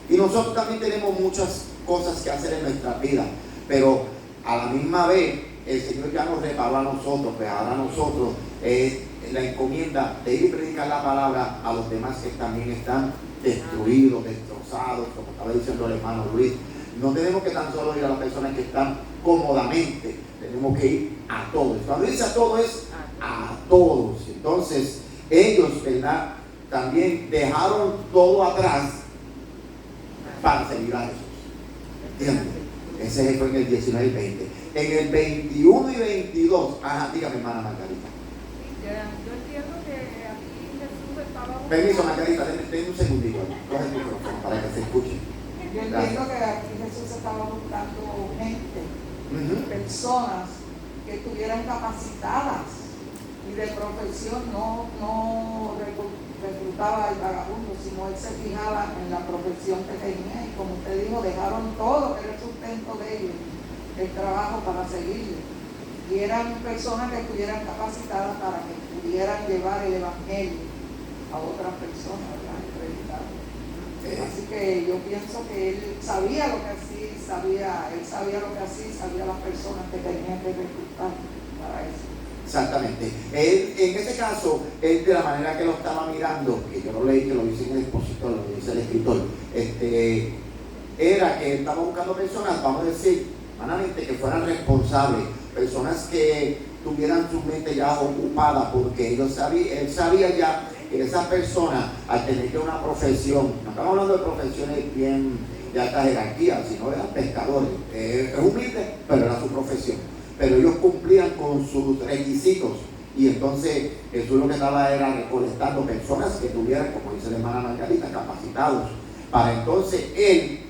y nosotros también tenemos muchas cosas que hacer en nuestra vida, pero a la misma vez el Señor ya nos reparó a nosotros, pues ahora nosotros la encomienda de ir y predicar la palabra a los demás que también están destruidos, destrozados, como estaba diciendo el hermano Luis. No tenemos que tan solo ir a las personas que están cómodamente, tenemos que ir a todos. Cuando dice a todos es a todos. Entonces ellos, ¿verdad?, también dejaron todo atrás para seguir a Jesús. ¿Entiendes? Ese fue en el 19 y 20. En el 21 y 22, dígame, hermana Margarita. Yo entiendo que aquí Jesús estaba... Permiso, Margarita, denme un segundito. Coge el micrófono para que se escuche. Yo entiendo que aquí Jesús estaba buscando gente, personas que estuvieran capacitadas y de profesión, no reclutaba al vagabundo, sino él se fijaba en la profesión que tenía, y como usted dijo, dejaron todo, era el sustento de ellos, el trabajo para seguirle, y eran personas que estuvieran capacitadas para que pudieran llevar el evangelio a otras personas, ¿verdad?, y predicarlo. Así que yo pienso que él sabía lo que hacía, él sabía lo que hacía y sabía las personas que tenían que reclutar para eso. Exactamente. Él, en ese caso, él, de la manera que lo estaba mirando, que yo lo leí, que lo dice en el expositor, lo dice el escritor, era que él estaba buscando personas, vamos a decir, humanamente, que fueran responsables, personas que tuvieran su mente ya ocupada, porque él sabía ya que esas personas, al tener ya una profesión, no estamos hablando de profesiones bien de alta jerarquía, sino eran pescadores, es humilde, pero era su profesión. Pero ellos cumplían con sus requisitos, y entonces Jesús lo que estaba era recolectando personas que tuvieran, como dice la hermana Margarita, capacitados, para entonces él,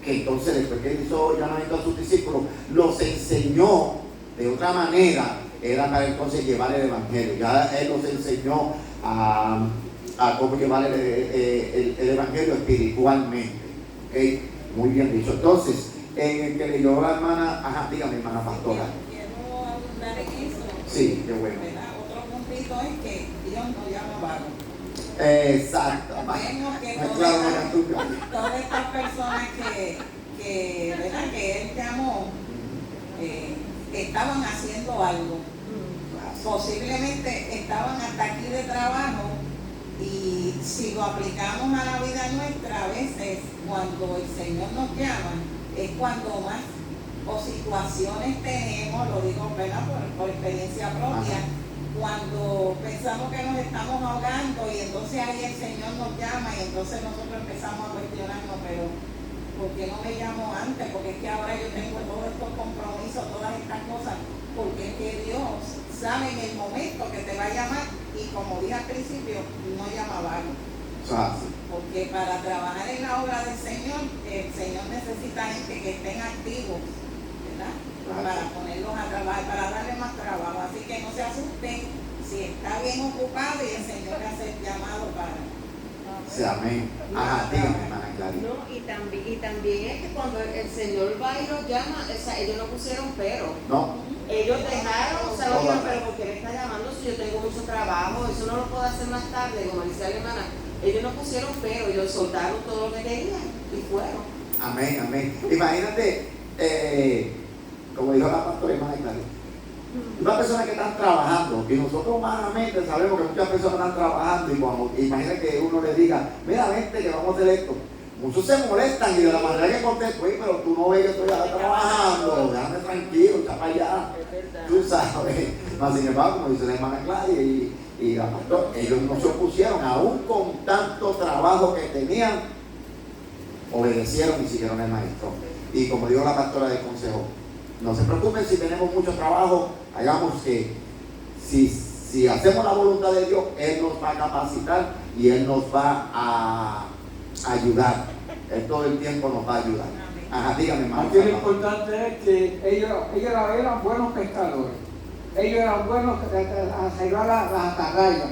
que entonces después que hizo llamamiento a sus discípulos, los enseñó de otra manera, era para entonces llevar el evangelio. Ya él los enseñó a cómo llevar el evangelio espiritualmente. ¿Okay? Muy bien dicho. Entonces, en el que leyó la hermana, dígame, hermana pastora. Quiero abundar en eso. Sí, qué bueno. ¿Verdad? Otro puntito es que Dios no llama vago. Exacto. Vemos que todas estas personas ¿verdad?, que él llamó, estaban haciendo algo. Posiblemente estaban hasta aquí de trabajo, y si lo aplicamos a la vida nuestra, a veces cuando el Señor nos llama, es cuando más o situaciones tenemos, lo digo, ¿verdad?, por experiencia propia, cuando pensamos que nos estamos ahogando, y entonces ahí el Señor nos llama, y entonces nosotros empezamos a cuestionarnos, pero ¿por qué no me llamó antes? Porque es que ahora yo tengo todos estos compromisos, todas estas cosas, porque es que Dios sabe en el momento que te va a llamar, y como dije al principio, no llama vago. Porque para trabajar en la obra del Señor, el Señor necesita gente que estén activos, ¿verdad?, para ponerlos a trabajar, para darle más trabajo. Así que no se asusten si está bien ocupado y el Señor le hace el llamado para... Sí, amén. Dígame, hermana Gladys. No, y también es que cuando el Señor va y los llama, ellos no pusieron pero. No. Ellos dejaron, pero ¿por qué me está llamando si yo tengo mucho trabajo? Eso no lo puedo hacer más tarde, como dice la hermana. Ellos no pusieron pero, ellos soltaron todo lo que querían y fueron. Amén, amén. Imagínate, como dijo la pastora hermana Gladys, Una persona que están trabajando, y nosotros humanamente sabemos que muchas personas están trabajando, y cuando imagina que uno le diga, mira, vente que vamos a hacer esto. Muchos se molestan y de la manera que contestan, oye, pero tú no ves que estoy trabajando, déjame tranquilo, echa para allá. Tú sabes. Mas sin embargo, como dice la hermana Claudia y la pastora, ellos no se opusieron, aún con tanto trabajo que tenían, obedecieron y siguieron el maestro. Y como dijo la pastora del consejo, no se preocupen si tenemos mucho trabajo, hagamos que si hacemos la voluntad de Dios, Él nos va a capacitar y Él nos va a ayudar. Él todo el tiempo nos va a ayudar. Ajá, dígame, hermano. Aquí lo importante es que ellos eran buenos pescadores. Ellos eran buenos a arreglar las atarrayas.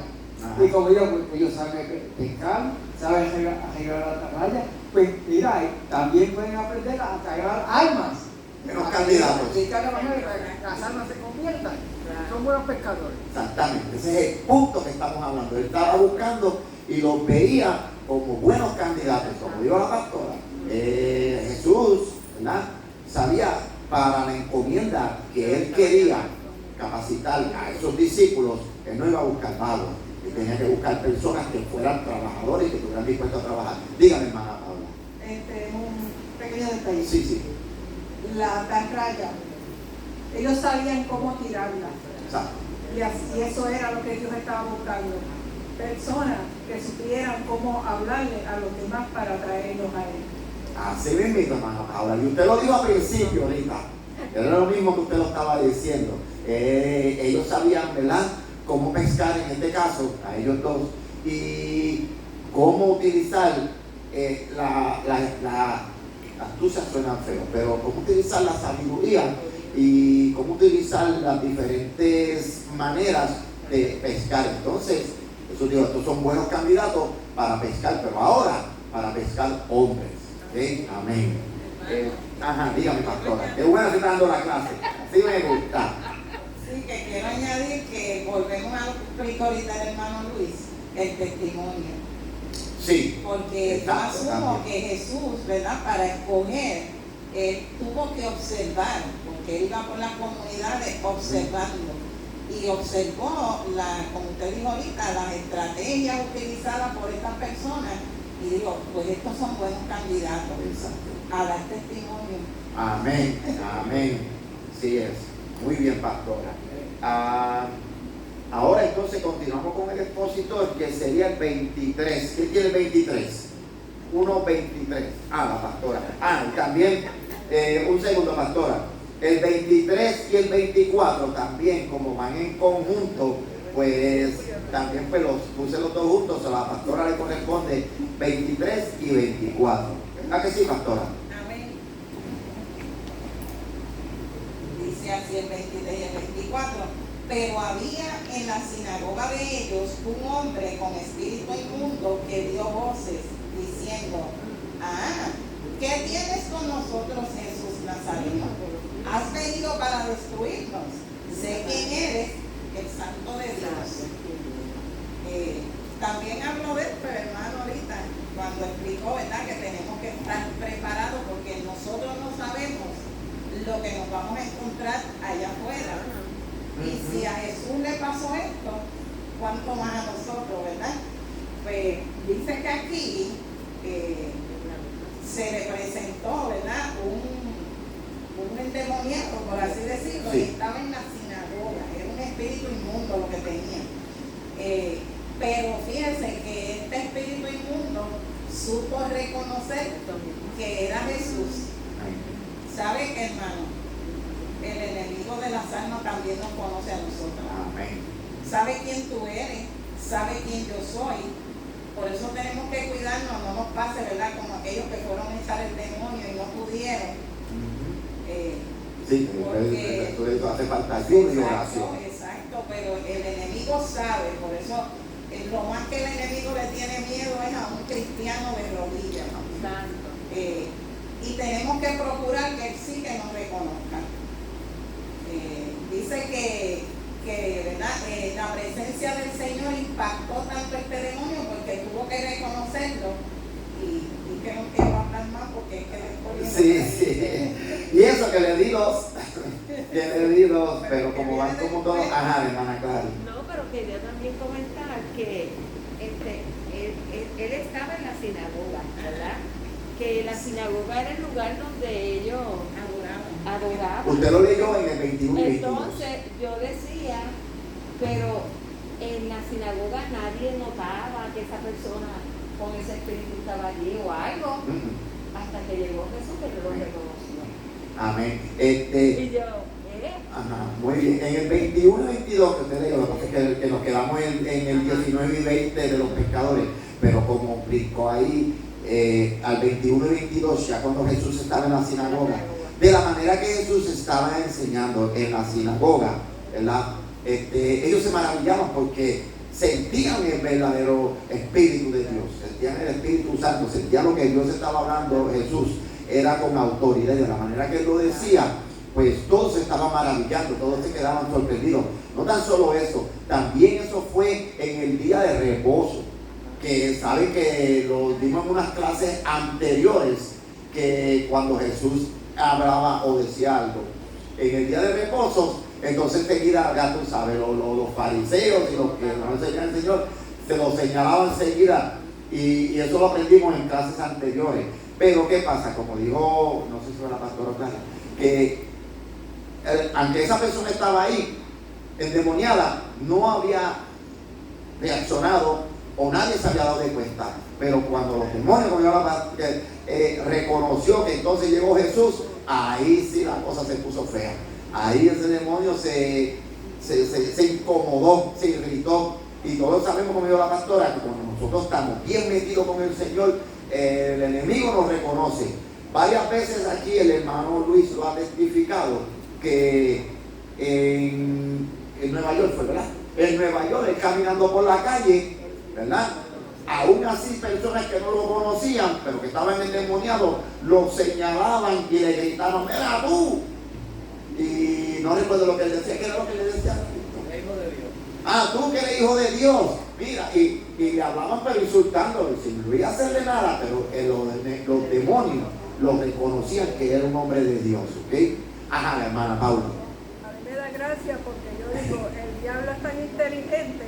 Y como ellos saben pescar, saben arreglar las atarrayas, pues mira, también pueden aprender a arreglar armas. Menos candidatos. De cada manera que las armas se conviertan. Son buenos pescadores. Exactamente, ese es el punto que estamos hablando. Él estaba buscando y los veía como buenos candidatos, como dijo la pastora. Jesús, ¿verdad?, sabía para la encomienda que él quería capacitar a esos discípulos. Él no iba a buscar vagos, él tenía que buscar personas que fueran trabajadores y que estuvieran dispuestos a trabajar. Dígame, hermana Paula. Un pequeño detalle. Sí, sí. La atarraya, ellos sabían cómo tirarla. Exacto. Y eso era lo que Dios estaba buscando. Personas que supieran cómo hablarle a los demás para traerlos a Él. Así mismo, hermano Paula. Y usted lo dijo al principio ahorita. Era lo mismo que usted lo estaba diciendo. Ellos sabían, ¿verdad?, cómo pescar en este caso, a ellos dos, y cómo utilizar la astucia suena feo, pero cómo utilizar la sabiduría y cómo utilizar las diferentes maneras de pescar. Entonces, Jesús dijo, estos son buenos candidatos para pescar, pero ahora para pescar hombres. ¿Okay? Amén. Ajá, dígame, pastora. Qué buena que está dando la clase. Sí me gusta. Sí, que quiero añadir que volvemos a lo que explicó ahorita el hermano Luis, el testimonio. Sí. Porque yo asumo que Jesús, ¿verdad?, para escoger, tuvo que observar, porque él iba por las comunidades observando. Y observó, como usted dijo ahorita, las estrategias utilizadas por estas personas. Y dijo, pues estos son buenos candidatos. Exacto. A dar testimonio. Amén, amén. Sí es. Muy bien, pastora. Ahora entonces continuamos con el expositor, que sería el 23. ¿Qué tiene el 23? 1.23. La pastora. Y también, un segundo, pastora. El 23 y el 24 también, como van en conjunto, pues también pues los puse los dos juntos. A la pastora le corresponde 23 y 24. ¿Verdad que sí, pastora? Amén. Dice así el 23 y el 24. Pero había en la sinagoga de ellos un hombre con espíritu inmundo que dio voces diciendo, ¿qué tienes con nosotros, Jesús Nazareno? Has venido para destruirnos. Sé quién eres, el Santo de Dios. También habló de esto, hermano, ahorita, cuando explicó, ¿verdad?, que tenemos que estar preparados porque nosotros no sabemos lo que nos vamos a encontrar allá afuera. Y si a Jesús le pasó esto, ¿cuánto más a nosotros, verdad? Pues dice que aquí se le presentó, ¿verdad?, un endemoniado, por así decirlo, sí, y estaba en la sinagoga. Era un espíritu inmundo lo que tenía. Pero fíjense que este espíritu inmundo supo reconocer que era Jesús. ¿Sabe qué, hermano? El enemigo de las almas también nos conoce a nosotros. Amén. Sabe quién tú eres, sabe quién yo soy. Por eso tenemos que cuidarnos, no nos pase, ¿verdad?, como aquellos que fueron a echar el demonio y no pudieron. Sí, porque eso hace falta ayuda y oración. Exacto, pero el enemigo sabe, por eso lo más que el enemigo le tiene miedo es a un cristiano de rodillas. Y tenemos que procurar que él sí que nos reconozca. Dice que ¿verdad?, la presencia del Señor impactó tanto este demonio porque tuvo que reconocerlo. Y que no quiero hablar más porque es que después sí. Y eso que le di dos. Tiene oídos, pero como van como todos, ajá, hermana Clara. No, pero quería también comentar que él estaba en la sinagoga, ¿verdad? Que la sinagoga era el lugar donde ellos adoraban. Usted lo leyó en el 21 y 22. Entonces yo decía, pero en la sinagoga nadie notaba que esa persona con ese espíritu estaba allí o algo, hasta que llegó Jesús que lo reconoció. Amén. Y yo, Ajá, muy bien. En el 21 y 22 que usted leyó, lo que pasa es que nos quedamos en el 19 y 20 de los pescadores, pero como brincó ahí al 21 y 22, ya cuando Jesús estaba en la sinagoga, de la manera que Jesús estaba enseñando en la sinagoga, ¿verdad? Ellos se maravillaban porque sentían el verdadero Espíritu de Dios, sentían el Espíritu Santo, sentían lo que Dios estaba hablando. Jesús era con autoridad, de la manera que él lo decía, pues todos se estaban maravillando, todos se quedaban sorprendidos. No tan solo eso, también eso fue en el día de reposo, que saben que lo dimos en unas clases anteriores, que cuando Jesús hablaba o decía algo en el día de reposo, entonces enseguida, ya tú sabes, los fariseos y los que no enseñan al Señor se lo señalaban enseguida, y eso lo aprendimos en clases anteriores. Pero ¿qué pasa? Como dijo, no sé si fue la pastora Clara, que aunque esa persona estaba ahí endemoniada, no había reaccionado o nadie se había dado de cuenta. Pero cuando los demonios reconoció que entonces llegó Jesús, ahí sí la cosa se puso fea. Ahí ese demonio se incomodó, se irritó. Y todos sabemos, como dijo la pastora, que cuando nosotros estamos bien metidos con el Señor, el enemigo nos reconoce. Varias veces aquí el hermano Luis lo ha testificado, que en Nueva York fue, ¿verdad? En Nueva York, él caminando por la calle, ¿verdad? Aún así, personas que no lo conocían, pero que estaban endemoniados, lo señalaban y le gritaban, ¡mira tú! Y no recuerdo lo que él decía. ¿Qué era lo que le decía? Hijo de Dios. Ah, tú que eres hijo de Dios. Mira, y le hablaban pero insultándolo, sin no iba a hacerle nada, pero los demonios lo reconocían que era un hombre de Dios, ¿ok? Ajá, la hermana Paula. A mí me da gracia porque yo digo, el diablo es tan inteligente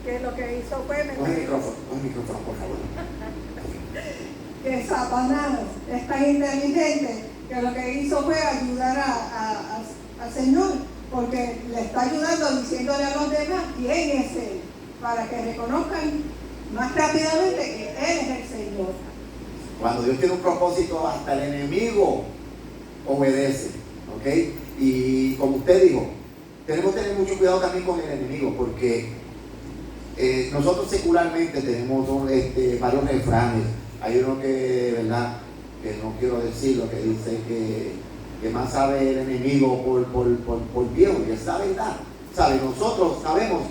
que lo que hizo fue Coge el micrófono, por favor. Que Satanás es tan inteligente que lo que hizo fue ayudar al Señor, porque le está ayudando diciéndole a los demás quién es Él, para que reconozcan más rápidamente que Él es el Señor. Cuando Dios tiene un propósito, hasta el enemigo obedece, ¿ok? Y como usted dijo, tenemos que tener mucho cuidado también con el enemigo, porque nosotros secularmente tenemos varios refranes. Hay uno que, ¿verdad?, que no quiero decirlo, que dice que más sabe el enemigo por viejo, y es la verdad. ¿Sabe? Nosotros sabemos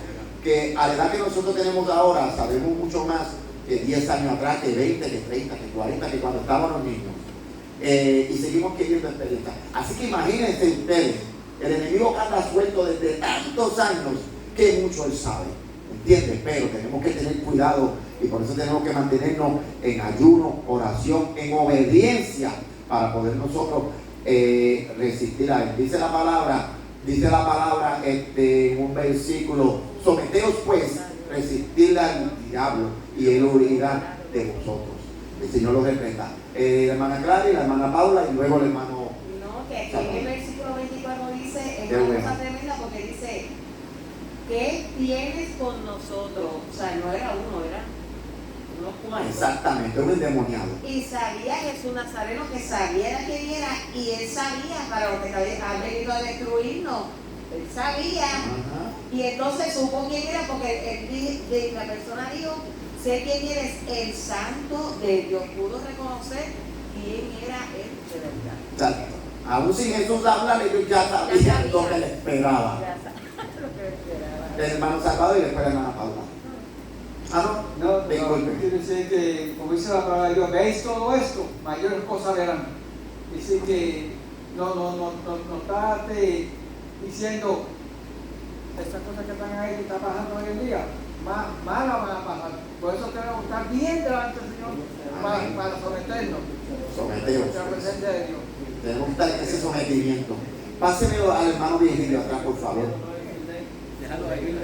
que a la edad que nosotros tenemos ahora, sabemos mucho más que 10 años atrás, que 20, que 30, que 40, que cuando estábamos niños. Y seguimos queriendo experiencia. Así que imagínense ustedes, el enemigo que anda suelto desde tantos años, que mucho él sabe, ¿entiendes? Pero tenemos que tener cuidado, y por eso tenemos que mantenernos en ayuno, oración, en obediencia, para poder nosotros resistir a él. Dice la palabra en un versículo: someteos pues, resistirle al diablo y él huirá de vosotros. El Señor los reprenda. La hermana Clara y la hermana Paula, y luego el hermano. No, que aquí en el versículo 24 dice, es Qué una bueno. cosa tremenda, porque dice, ¿qué tienes con nosotros? O sea, no era uno, era unos cuantos. Exactamente, un endemoniado. Y sabía Jesús Nazareno que sabía quién era, y él sabía para lo que ha venido a destruirnos. Él sabía. Ajá. Y entonces supo quién era, porque la persona dijo, sé quién eres, el santo de Dios. Pudo reconocer quién era él de verdad. Exacto. Aún sin Jesús hablar, ellos ya sabían lo que le esperaba. Ya sabía lo que esperaba. El hermano Salvador y después la hermana Paula. Ah, no. No, Disculpe. quiere decir que, como dice la palabra de Dios, veis todo esto, mayores cosas verán. Dice que no está diciendo estas cosas que están ahí, que está pasando hoy en día, más malas van a pasar. Por eso tenemos que estar bien delante del Señor para someternos Someteos. a la presencia de Dios. Tenemos que estar en ese sometimiento Páseme al hermano Virgilio atrás, por favor. Déjalo ahí.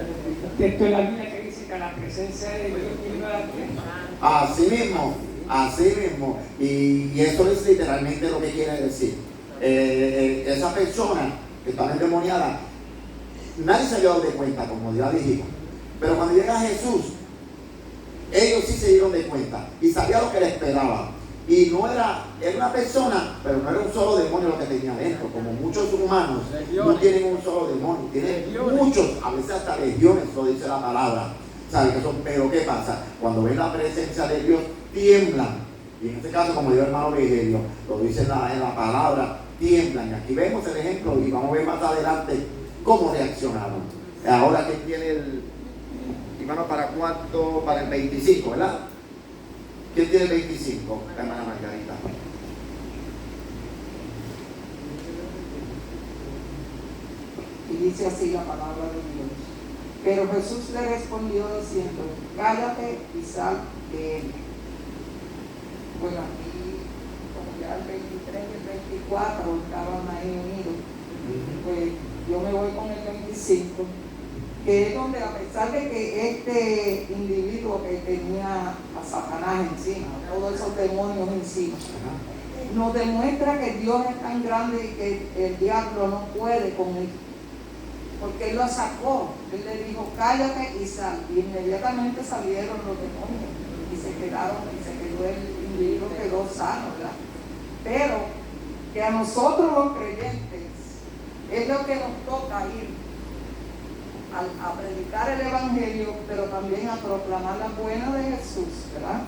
Esto es la Biblia que dice que la presencia de Dios vino a la tierra. Así mismo, así mismo. Y eso es literalmente lo que quiere decir. Esa persona que estaba endemoniada, nadie se dio de cuenta, como ya dijimos. Pero cuando llega Jesús, ellos sí se dieron de cuenta y sabía lo que le esperaba. Y no era una persona, pero no era un solo demonio lo que tenía dentro. Como muchos humanos no tienen un solo demonio, tienen muchos, a veces hasta legiones, lo dice la palabra. ¿Saben qué son? Pero ¿qué pasa? Cuando ven la presencia de Dios, tiemblan. Y en este caso, como dijo el hermano Virgilio, lo dice en la palabra, tiemblan. Y aquí vemos el ejemplo y vamos a ver más adelante cómo reaccionaron. Ahora que tiene el hermano, ¿para cuánto? Para el 25, ¿verdad? ¿Quién tiene el 25? La hermana Margarita. Y dice así la palabra de Dios. Pero Jesús le respondió diciendo, cállate y sal de él. Bueno, aquí, como ya el 23 y el 24 estaban ahí unidos, pues yo me voy con el 25, que es donde, a pesar de que este individuo que tenía a Satanás encima, todos esos demonios encima, nos demuestra que Dios es tan grande y que el diablo no puede con él. Porque él lo sacó, él le dijo, cállate y sal. Y inmediatamente salieron los demonios y se quedó el individuo, quedó sano, ¿verdad? Pero que a nosotros los creyentes es lo que nos toca ir a predicar el evangelio, pero también a proclamar la buena de Jesús, ¿verdad?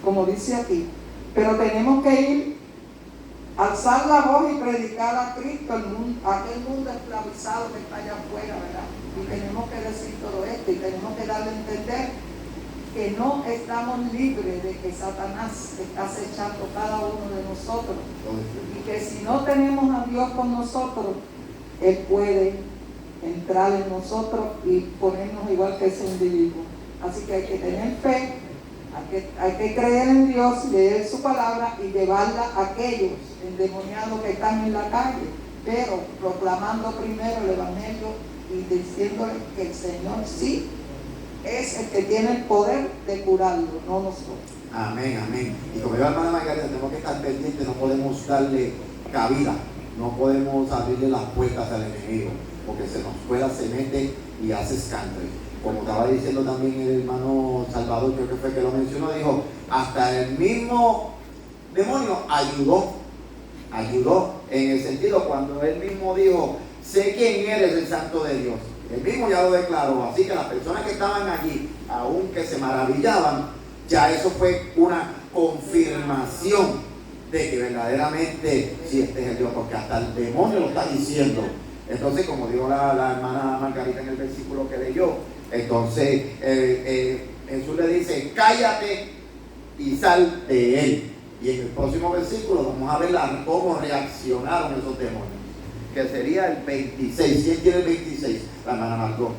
Como dice aquí. Pero tenemos que ir, alzar la voz y predicar a Cristo, a aquel mundo esclavizado que está allá afuera, ¿verdad? Y tenemos que decir todo esto y tenemos que darle a entender que no estamos libres de que Satanás está acechando cada uno de nosotros. Y que si no tenemos a Dios con nosotros, Él puede entrar en nosotros y ponernos igual que ese individuo. Así que hay que tener fe, hay que creer en Dios, leer su palabra y llevarla a aquellos endemoniados que están en la calle, pero proclamando primero el evangelio y diciéndole que el Señor sí es el que tiene el poder de curarlo, no nosotros. Amén, amén. Y como dijo la hermana Margarita, tenemos que estar pendientes, no podemos darle cabida, no podemos abrirle las puertas al enemigo, porque se nos cuela, se mete y hace escándalo. Como estaba diciendo también el hermano Salvador, creo que fue que lo mencionó, dijo, hasta el mismo demonio ayudó en el sentido cuando él mismo dijo, sé quién eres, el santo de Dios. Él mismo ya lo declaró, así que las personas que estaban allí, aunque se maravillaban, ya eso fue una confirmación de que verdaderamente sí, este es el Dios, porque hasta el demonio lo está diciendo. Entonces, como dijo la hermana Margarita en el versículo que leyó, entonces Jesús le dice, cállate y sal de él. Y en el próximo versículo vamos a ver cómo reaccionaron esos demonios, que sería el 26. ¿Quién tiene el 26? La hermana Margot.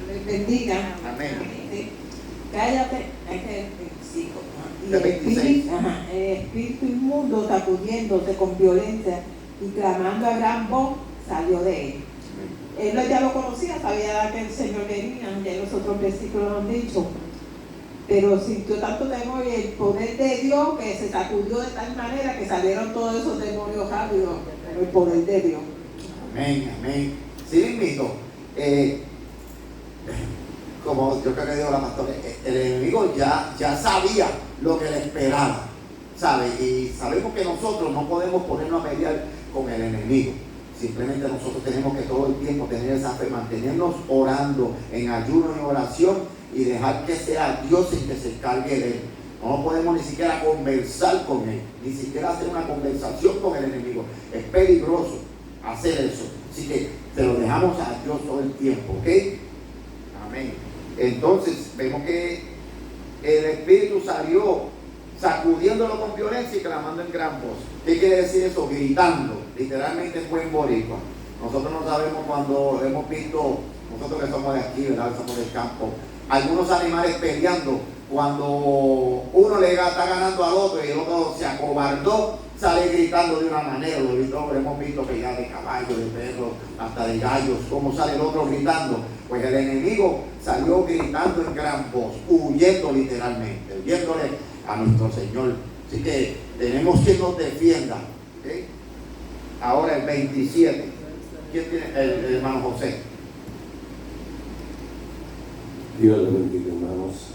Les bendiga. Amén. Cállate, El 26. El espíritu inmundo sacudiéndose con violencia y clamando a gran voz salió de él. Él ya lo conocía, sabía que el Señor venía, ya los otros versículos lo han dicho, pero sintió tanto temor y el poder de Dios que se sacudió de tal manera que salieron todos esos demonios rápidos, el poder de Dios. Amén, amén. Sí, mismo. Como yo creo que dijo la pastora, el enemigo ya sabía lo que le esperaba, ¿sabe? Y sabemos que nosotros no podemos ponernos a pelear con el enemigo. Simplemente nosotros tenemos que todo el tiempo tener esa fe, mantenernos orando en ayuno y oración y dejar que sea Dios el que se encargue de él. No podemos ni siquiera conversar con él, ni siquiera hacer una conversación con el enemigo. Es peligroso hacer eso. Así que se lo dejamos a Dios todo el tiempo, ¿ok? Amén. Entonces vemos que el espíritu salió sacudiéndolo con violencia y clamando en gran voz. ¿Qué quiere decir eso? Gritando, literalmente en buen boricua. Nosotros no sabemos cuando hemos visto, nosotros que somos de aquí, ¿verdad? Somos del campo, algunos animales peleando, cuando uno le está ganando al otro y el otro se acobardó sale gritando de una manera, lo hemos visto pelear de caballos, de perros, hasta de gallos, cómo sale el otro gritando. Pues el enemigo salió gritando en gran voz, huyendo literalmente, huyéndole a nuestro Señor. Así que tenemos quien nos defienda. ¿Okay? Ahora el 27. ¿Quién tiene? El hermano José. Dios le bendiga, hermanos.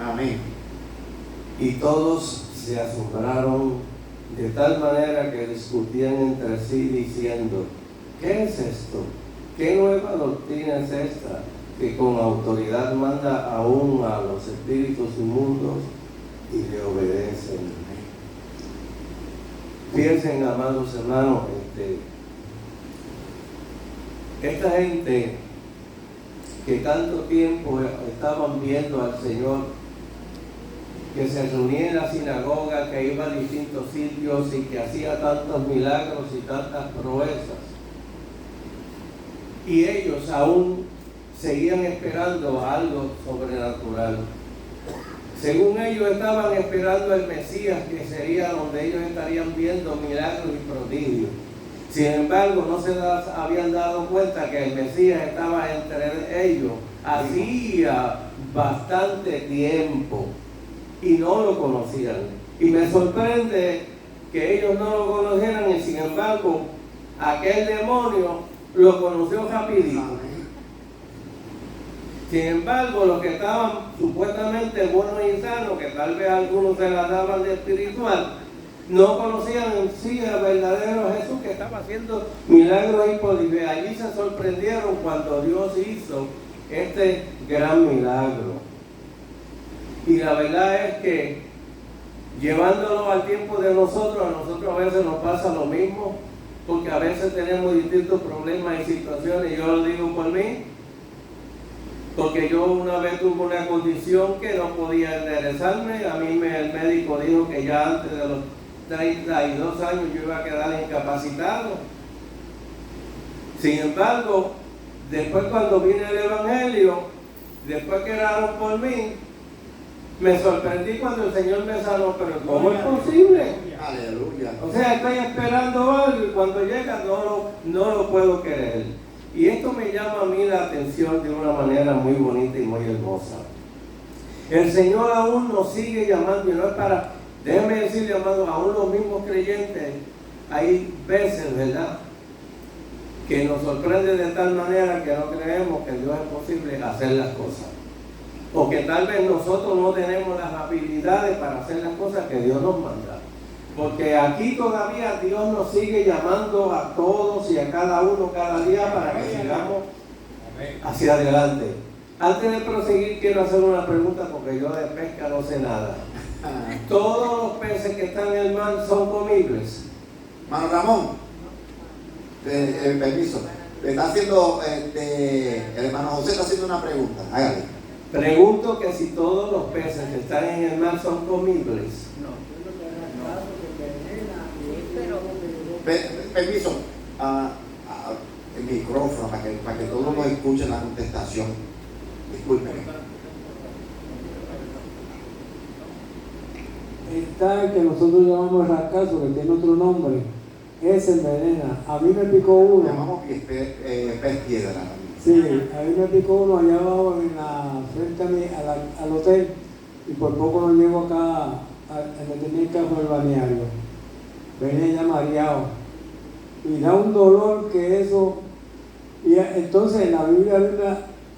Amén. Y todos se asombraron de tal manera que discutían entre sí diciendo: ¿qué es esto? ¿Qué nueva doctrina es esta que con autoridad manda aún a los espíritus inmundos y le obedecen? Piensen, amados hermanos, esta gente que tanto tiempo estaban viendo al Señor, que se reunía en la sinagoga, que iba a distintos sitios y que hacía tantos milagros y tantas proezas, y ellos aún seguían esperando algo sobrenatural. Según ellos estaban esperando el Mesías, que sería donde ellos estarían viendo milagros y prodigios. Sin embargo, no se habían dado cuenta que el Mesías estaba entre ellos hacía bastante tiempo y no lo conocían. Y me sorprende que ellos no lo conocieran, y sin embargo, aquel demonio lo conoció rapidito. Sin embargo, los que estaban supuestamente buenos y sanos, que tal vez algunos se la daban de espiritual, no conocían en sí al verdadero Jesús, que estaba haciendo milagros y prodigios. Allí se sorprendieron cuando Dios hizo este gran milagro. Y la verdad es que, llevándolo al tiempo de nosotros, a nosotros a veces nos pasa lo mismo, porque a veces tenemos distintos problemas y situaciones. Yo lo digo por mí, porque yo una vez tuve una condición que no podía enderezarme. A mí el médico dijo que ya antes de los 32 años yo iba a quedar incapacitado. Sin embargo, después cuando vine el Evangelio, después que oraron por mí, me sorprendí cuando el Señor me sanó. Pero ¿cómo es posible? Aleluya. O sea, estoy esperando algo y cuando llega no lo puedo creer. Y esto me llama a mí la atención de una manera muy bonita y muy hermosa. El Señor aún nos sigue llamando, y no es para, déjenme decirle, amados, aún los mismos creyentes, hay veces, ¿verdad?, que nos sorprende de tal manera que no creemos que Dios es posible hacer las cosas. O que tal vez nosotros no tenemos las habilidades para hacer las cosas que Dios nos manda. Porque aquí todavía Dios nos sigue llamando a todos y a cada uno cada día para que sigamos hacia adelante. Antes de proseguir, quiero hacer una pregunta, porque yo de pesca no sé nada. ¿Todos los peces que están en el mar son comibles? Mano Ramón, permiso. Le está haciendo, el hermano José está haciendo una pregunta. Hágale. Pregunto que si todos los peces que están en el mar son comibles. Permiso, el micrófono para que todos nos escuchen la contestación. Discúlpeme. Está el que nosotros llamamos racazo, que tiene otro nombre. Ese envenena. A mí me picó uno. Llamamos pez piedra. Sí, a mí me picó uno allá abajo frente a mí, al hotel, y por poco no llego acá donde tenía el carro del balneario. Venía ya mareado. Y da un dolor que eso. Y entonces en la Biblia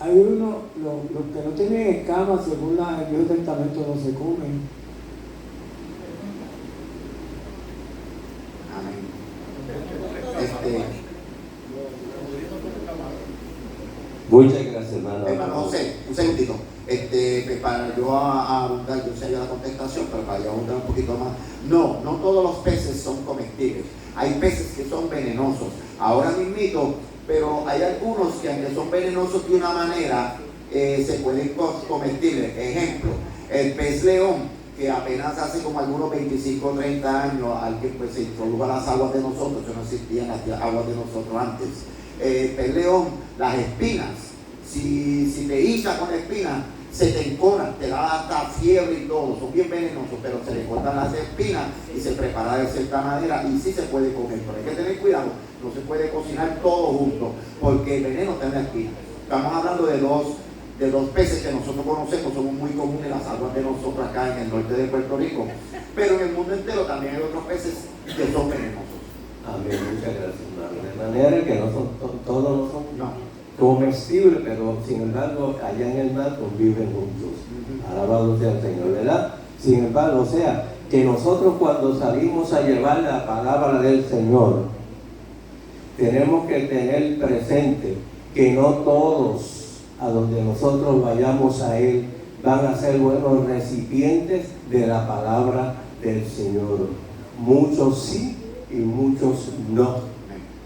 hay uno, los que no tienen escamas, según el Viejo Testamento, no se comen. Amén. Muchas gracias, hermano. Hermano José, un segundito. Para yo abundar, yo sé ya la contestación, pero para yo abundar un poquito más. No todos los peces son comestibles. Hay peces que son venenosos. Ahora mismito, pero hay algunos que, aunque son venenosos de una manera, se pueden comestibles. Ejemplo, el pez león, que apenas hace como algunos 25 o 30 años, alguien pues se introdujo a las aguas de nosotros, que no existían las aguas de nosotros antes. El pez león, las espinas, si te hincha con espinas, se te encona, te da hasta fiebre y todo, son bien venenosos, pero se le cortan las espinas y se prepara de cierta manera y sí se puede comer, pero hay que tener cuidado, no se puede cocinar todo junto, porque el veneno tiene espinas. Estamos hablando de dos peces que nosotros conocemos, somos muy comunes en las aguas de nosotros acá en el norte de Puerto Rico, pero en el mundo entero también hay otros peces que son venenosos. Amén, muchas gracias, hermano. De manera que todos no son comestibles, pero sin embargo allá en el mar conviven juntos. Alabado sea el Señor, ¿verdad? Sin embargo, o sea, que nosotros cuando salimos a llevar la palabra del Señor, tenemos que tener presente que no todos a donde nosotros vayamos a Él van a ser buenos recipientes de la palabra del Señor. Muchos sí y muchos no.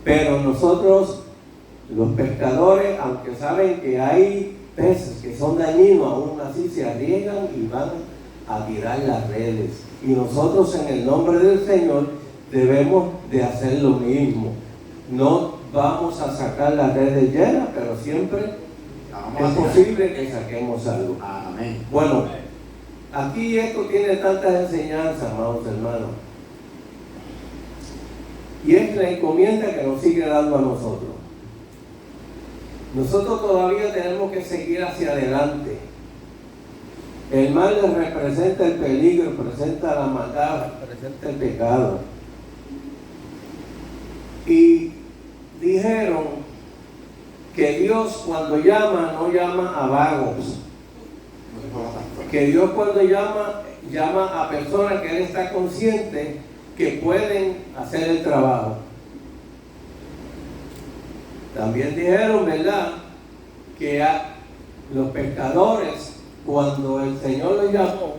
Pero nosotros, los pescadores, aunque saben que hay peces que son dañinos, aún así se arriesgan y van a tirar las redes. Y nosotros en el nombre del Señor debemos de hacer lo mismo. No vamos a sacar las redes llenas, pero siempre es posible que saquemos algo. Amén. Bueno, aquí esto tiene tantas enseñanzas, amados hermanos. Y es la encomienda que nos sigue dando a nosotros. Nosotros todavía tenemos que seguir hacia adelante. El mal representa el peligro, representa la maldad, representa el pecado. Y dijeron que Dios cuando llama, no llama a vagos. Que Dios cuando llama a personas que Él está consciente que pueden hacer el trabajo. También dijeron, ¿verdad?, que a los pescadores, cuando el Señor los llamó,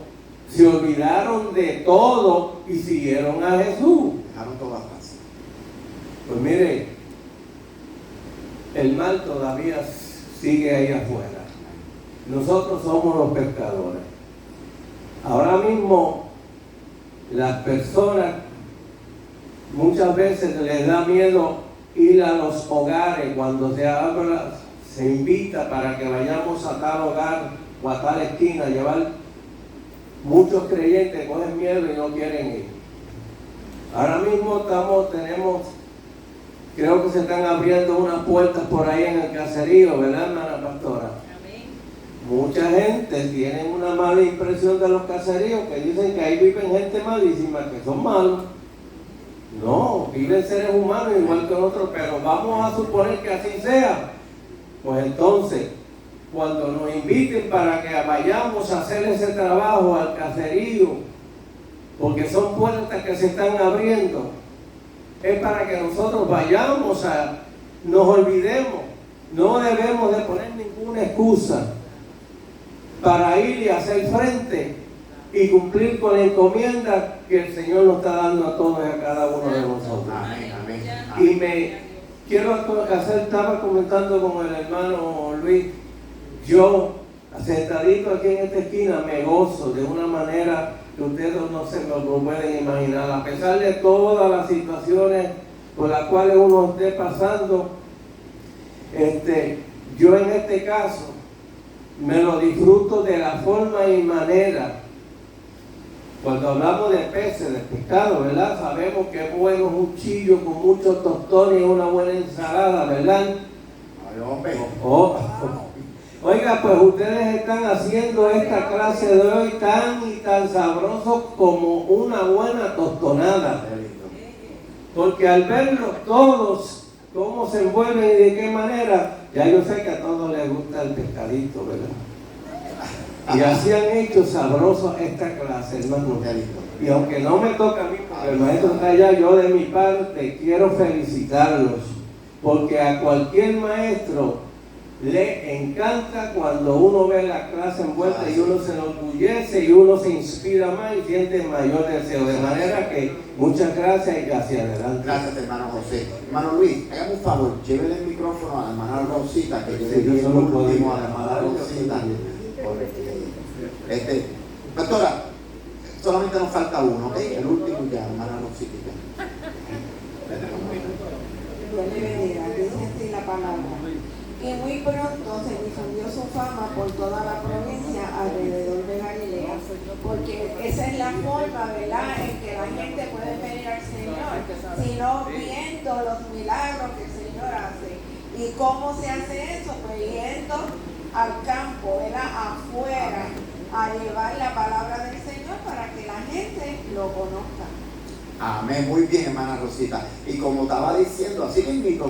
se olvidaron de todo y siguieron a Jesús. Dejaron todo atrás. Pues mire, el mal todavía sigue ahí afuera. Nosotros somos los pescadores. Ahora mismo las personas muchas veces les da miedo ir a los hogares cuando se invita para que vayamos a tal hogar o a tal esquina a llevar. Muchos creyentes cogen miedo y no quieren ir. Ahora mismo creo que se están abriendo unas puertas por ahí en el caserío, ¿verdad, hermana pastora? Mucha gente tiene una mala impresión de los caseríos, que dicen que ahí viven gente malísima, que son malos. No, viven seres humanos igual que nosotros, pero vamos a suponer que así sea. Pues entonces, cuando nos inviten para que vayamos a hacer ese trabajo al caserío, porque son puertas que se están abriendo, es para que nosotros vayamos nos olvidemos. No debemos de poner ninguna excusa para ir y hacer frente y cumplir con la encomienda que el Señor nos está dando a todos y a cada uno de nosotros. Amén, amén, Y estaba comentando con el hermano Luis, yo sentadito aquí en esta esquina me gozo de una manera que ustedes no se lo pueden imaginar, a pesar de todas las situaciones por las cuales uno esté pasando. Yo en este caso me lo disfruto de la forma y manera. Cuando hablamos de peces, de pescado, ¿verdad? Sabemos que es bueno un chillo con muchos tostones y una buena ensalada, ¿verdad? Ay, hombre. Oiga, pues ustedes están haciendo esta clase de hoy tan y tan sabroso como una buena tostonada. Porque al verlos todos, cómo se envuelven y de qué manera, ya yo sé que a todos les gusta el pescadito, ¿verdad? Y así han hecho sabroso esta clase, hermano. Y aunque no me toca a mí, porque el maestro está allá, yo de mi parte quiero felicitarlos. Porque a cualquier maestro le encanta cuando uno ve la clase envuelta y uno se enorgullece y uno se inspira más y siente mayor deseo. De manera que muchas gracias y hacia adelante. Gracias, hermano José. Hermano Luis, hágame un favor, llévele el micrófono a la hermana Rosita, que yo le di el último a la hermana Rosita. Pastora, solamente nos falta uno, ¿ok? El último ya, hermana Rosita. Dios le bendiga. Dice así la palabra. Y muy pronto se difundió su fama por toda la provincia alrededor de Galilea. otra forma, ¿verdad?, en que la gente puede venir al Señor, sino viendo los milagros que el Señor hace. ¿Y cómo se hace eso? Pues yendo al campo, ¿verdad?, afuera, a llevar la palabra del Señor para que la gente lo conozca. Amén, muy bien, hermana Rosita. Y como estaba diciendo, así mismo,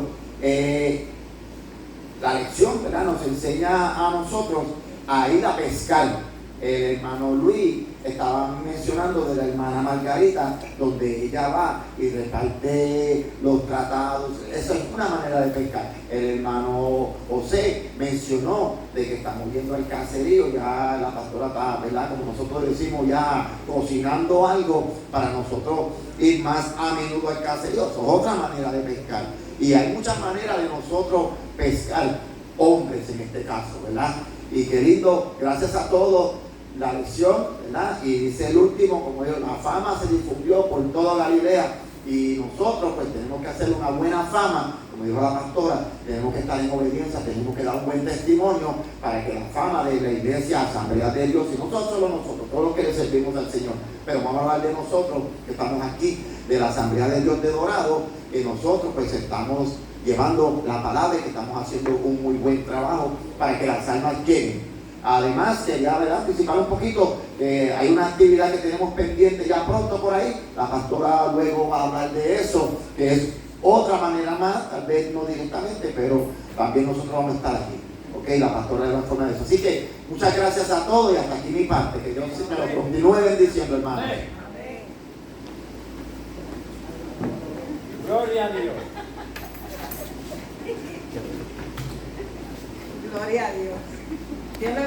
la lección, ¿verdad?, nos enseña a nosotros a ir a pescar. El hermano Luis estaba mencionando de la hermana Margarita, donde ella va y reparte los tratados. Esa es una manera de pescar. El hermano José mencionó de que estamos yendo al caserío, ya la pastora está, ¿verdad?, como nosotros decimos, ya cocinando algo para nosotros ir más a menudo al caserío. Eso es otra manera de pescar. Y hay muchas maneras de nosotros pescar, hombres en este caso, ¿verdad? Y querido, gracias a todos, la lección, ¿verdad? Y dice el último, como digo, la fama se difundió por toda Galilea y nosotros pues tenemos que hacer una buena fama, como dijo la pastora, tenemos que estar en obediencia, tenemos que dar un buen testimonio para que la fama de la iglesia, Asamblea de Dios, y no solo nosotros, todos los que le servimos al Señor, pero vamos a hablar de nosotros que estamos aquí, de la Asamblea de Dios de Dorado, que nosotros pues estamos llevando la palabra y que estamos haciendo un muy buen trabajo para que las almas lleguen. Además, quería anticipar un poquito, hay una actividad que tenemos pendiente ya pronto por ahí, la pastora luego va a hablar de eso, que es otra manera más, tal vez no directamente, pero también nosotros vamos a estar aquí, ¿ok? La pastora le va a informar de eso. Así que muchas gracias a todos y hasta aquí mi parte, que Dios me lo continúe bendiciendo, hermano. Gloria a Dios. Gloria a Dios. Dios le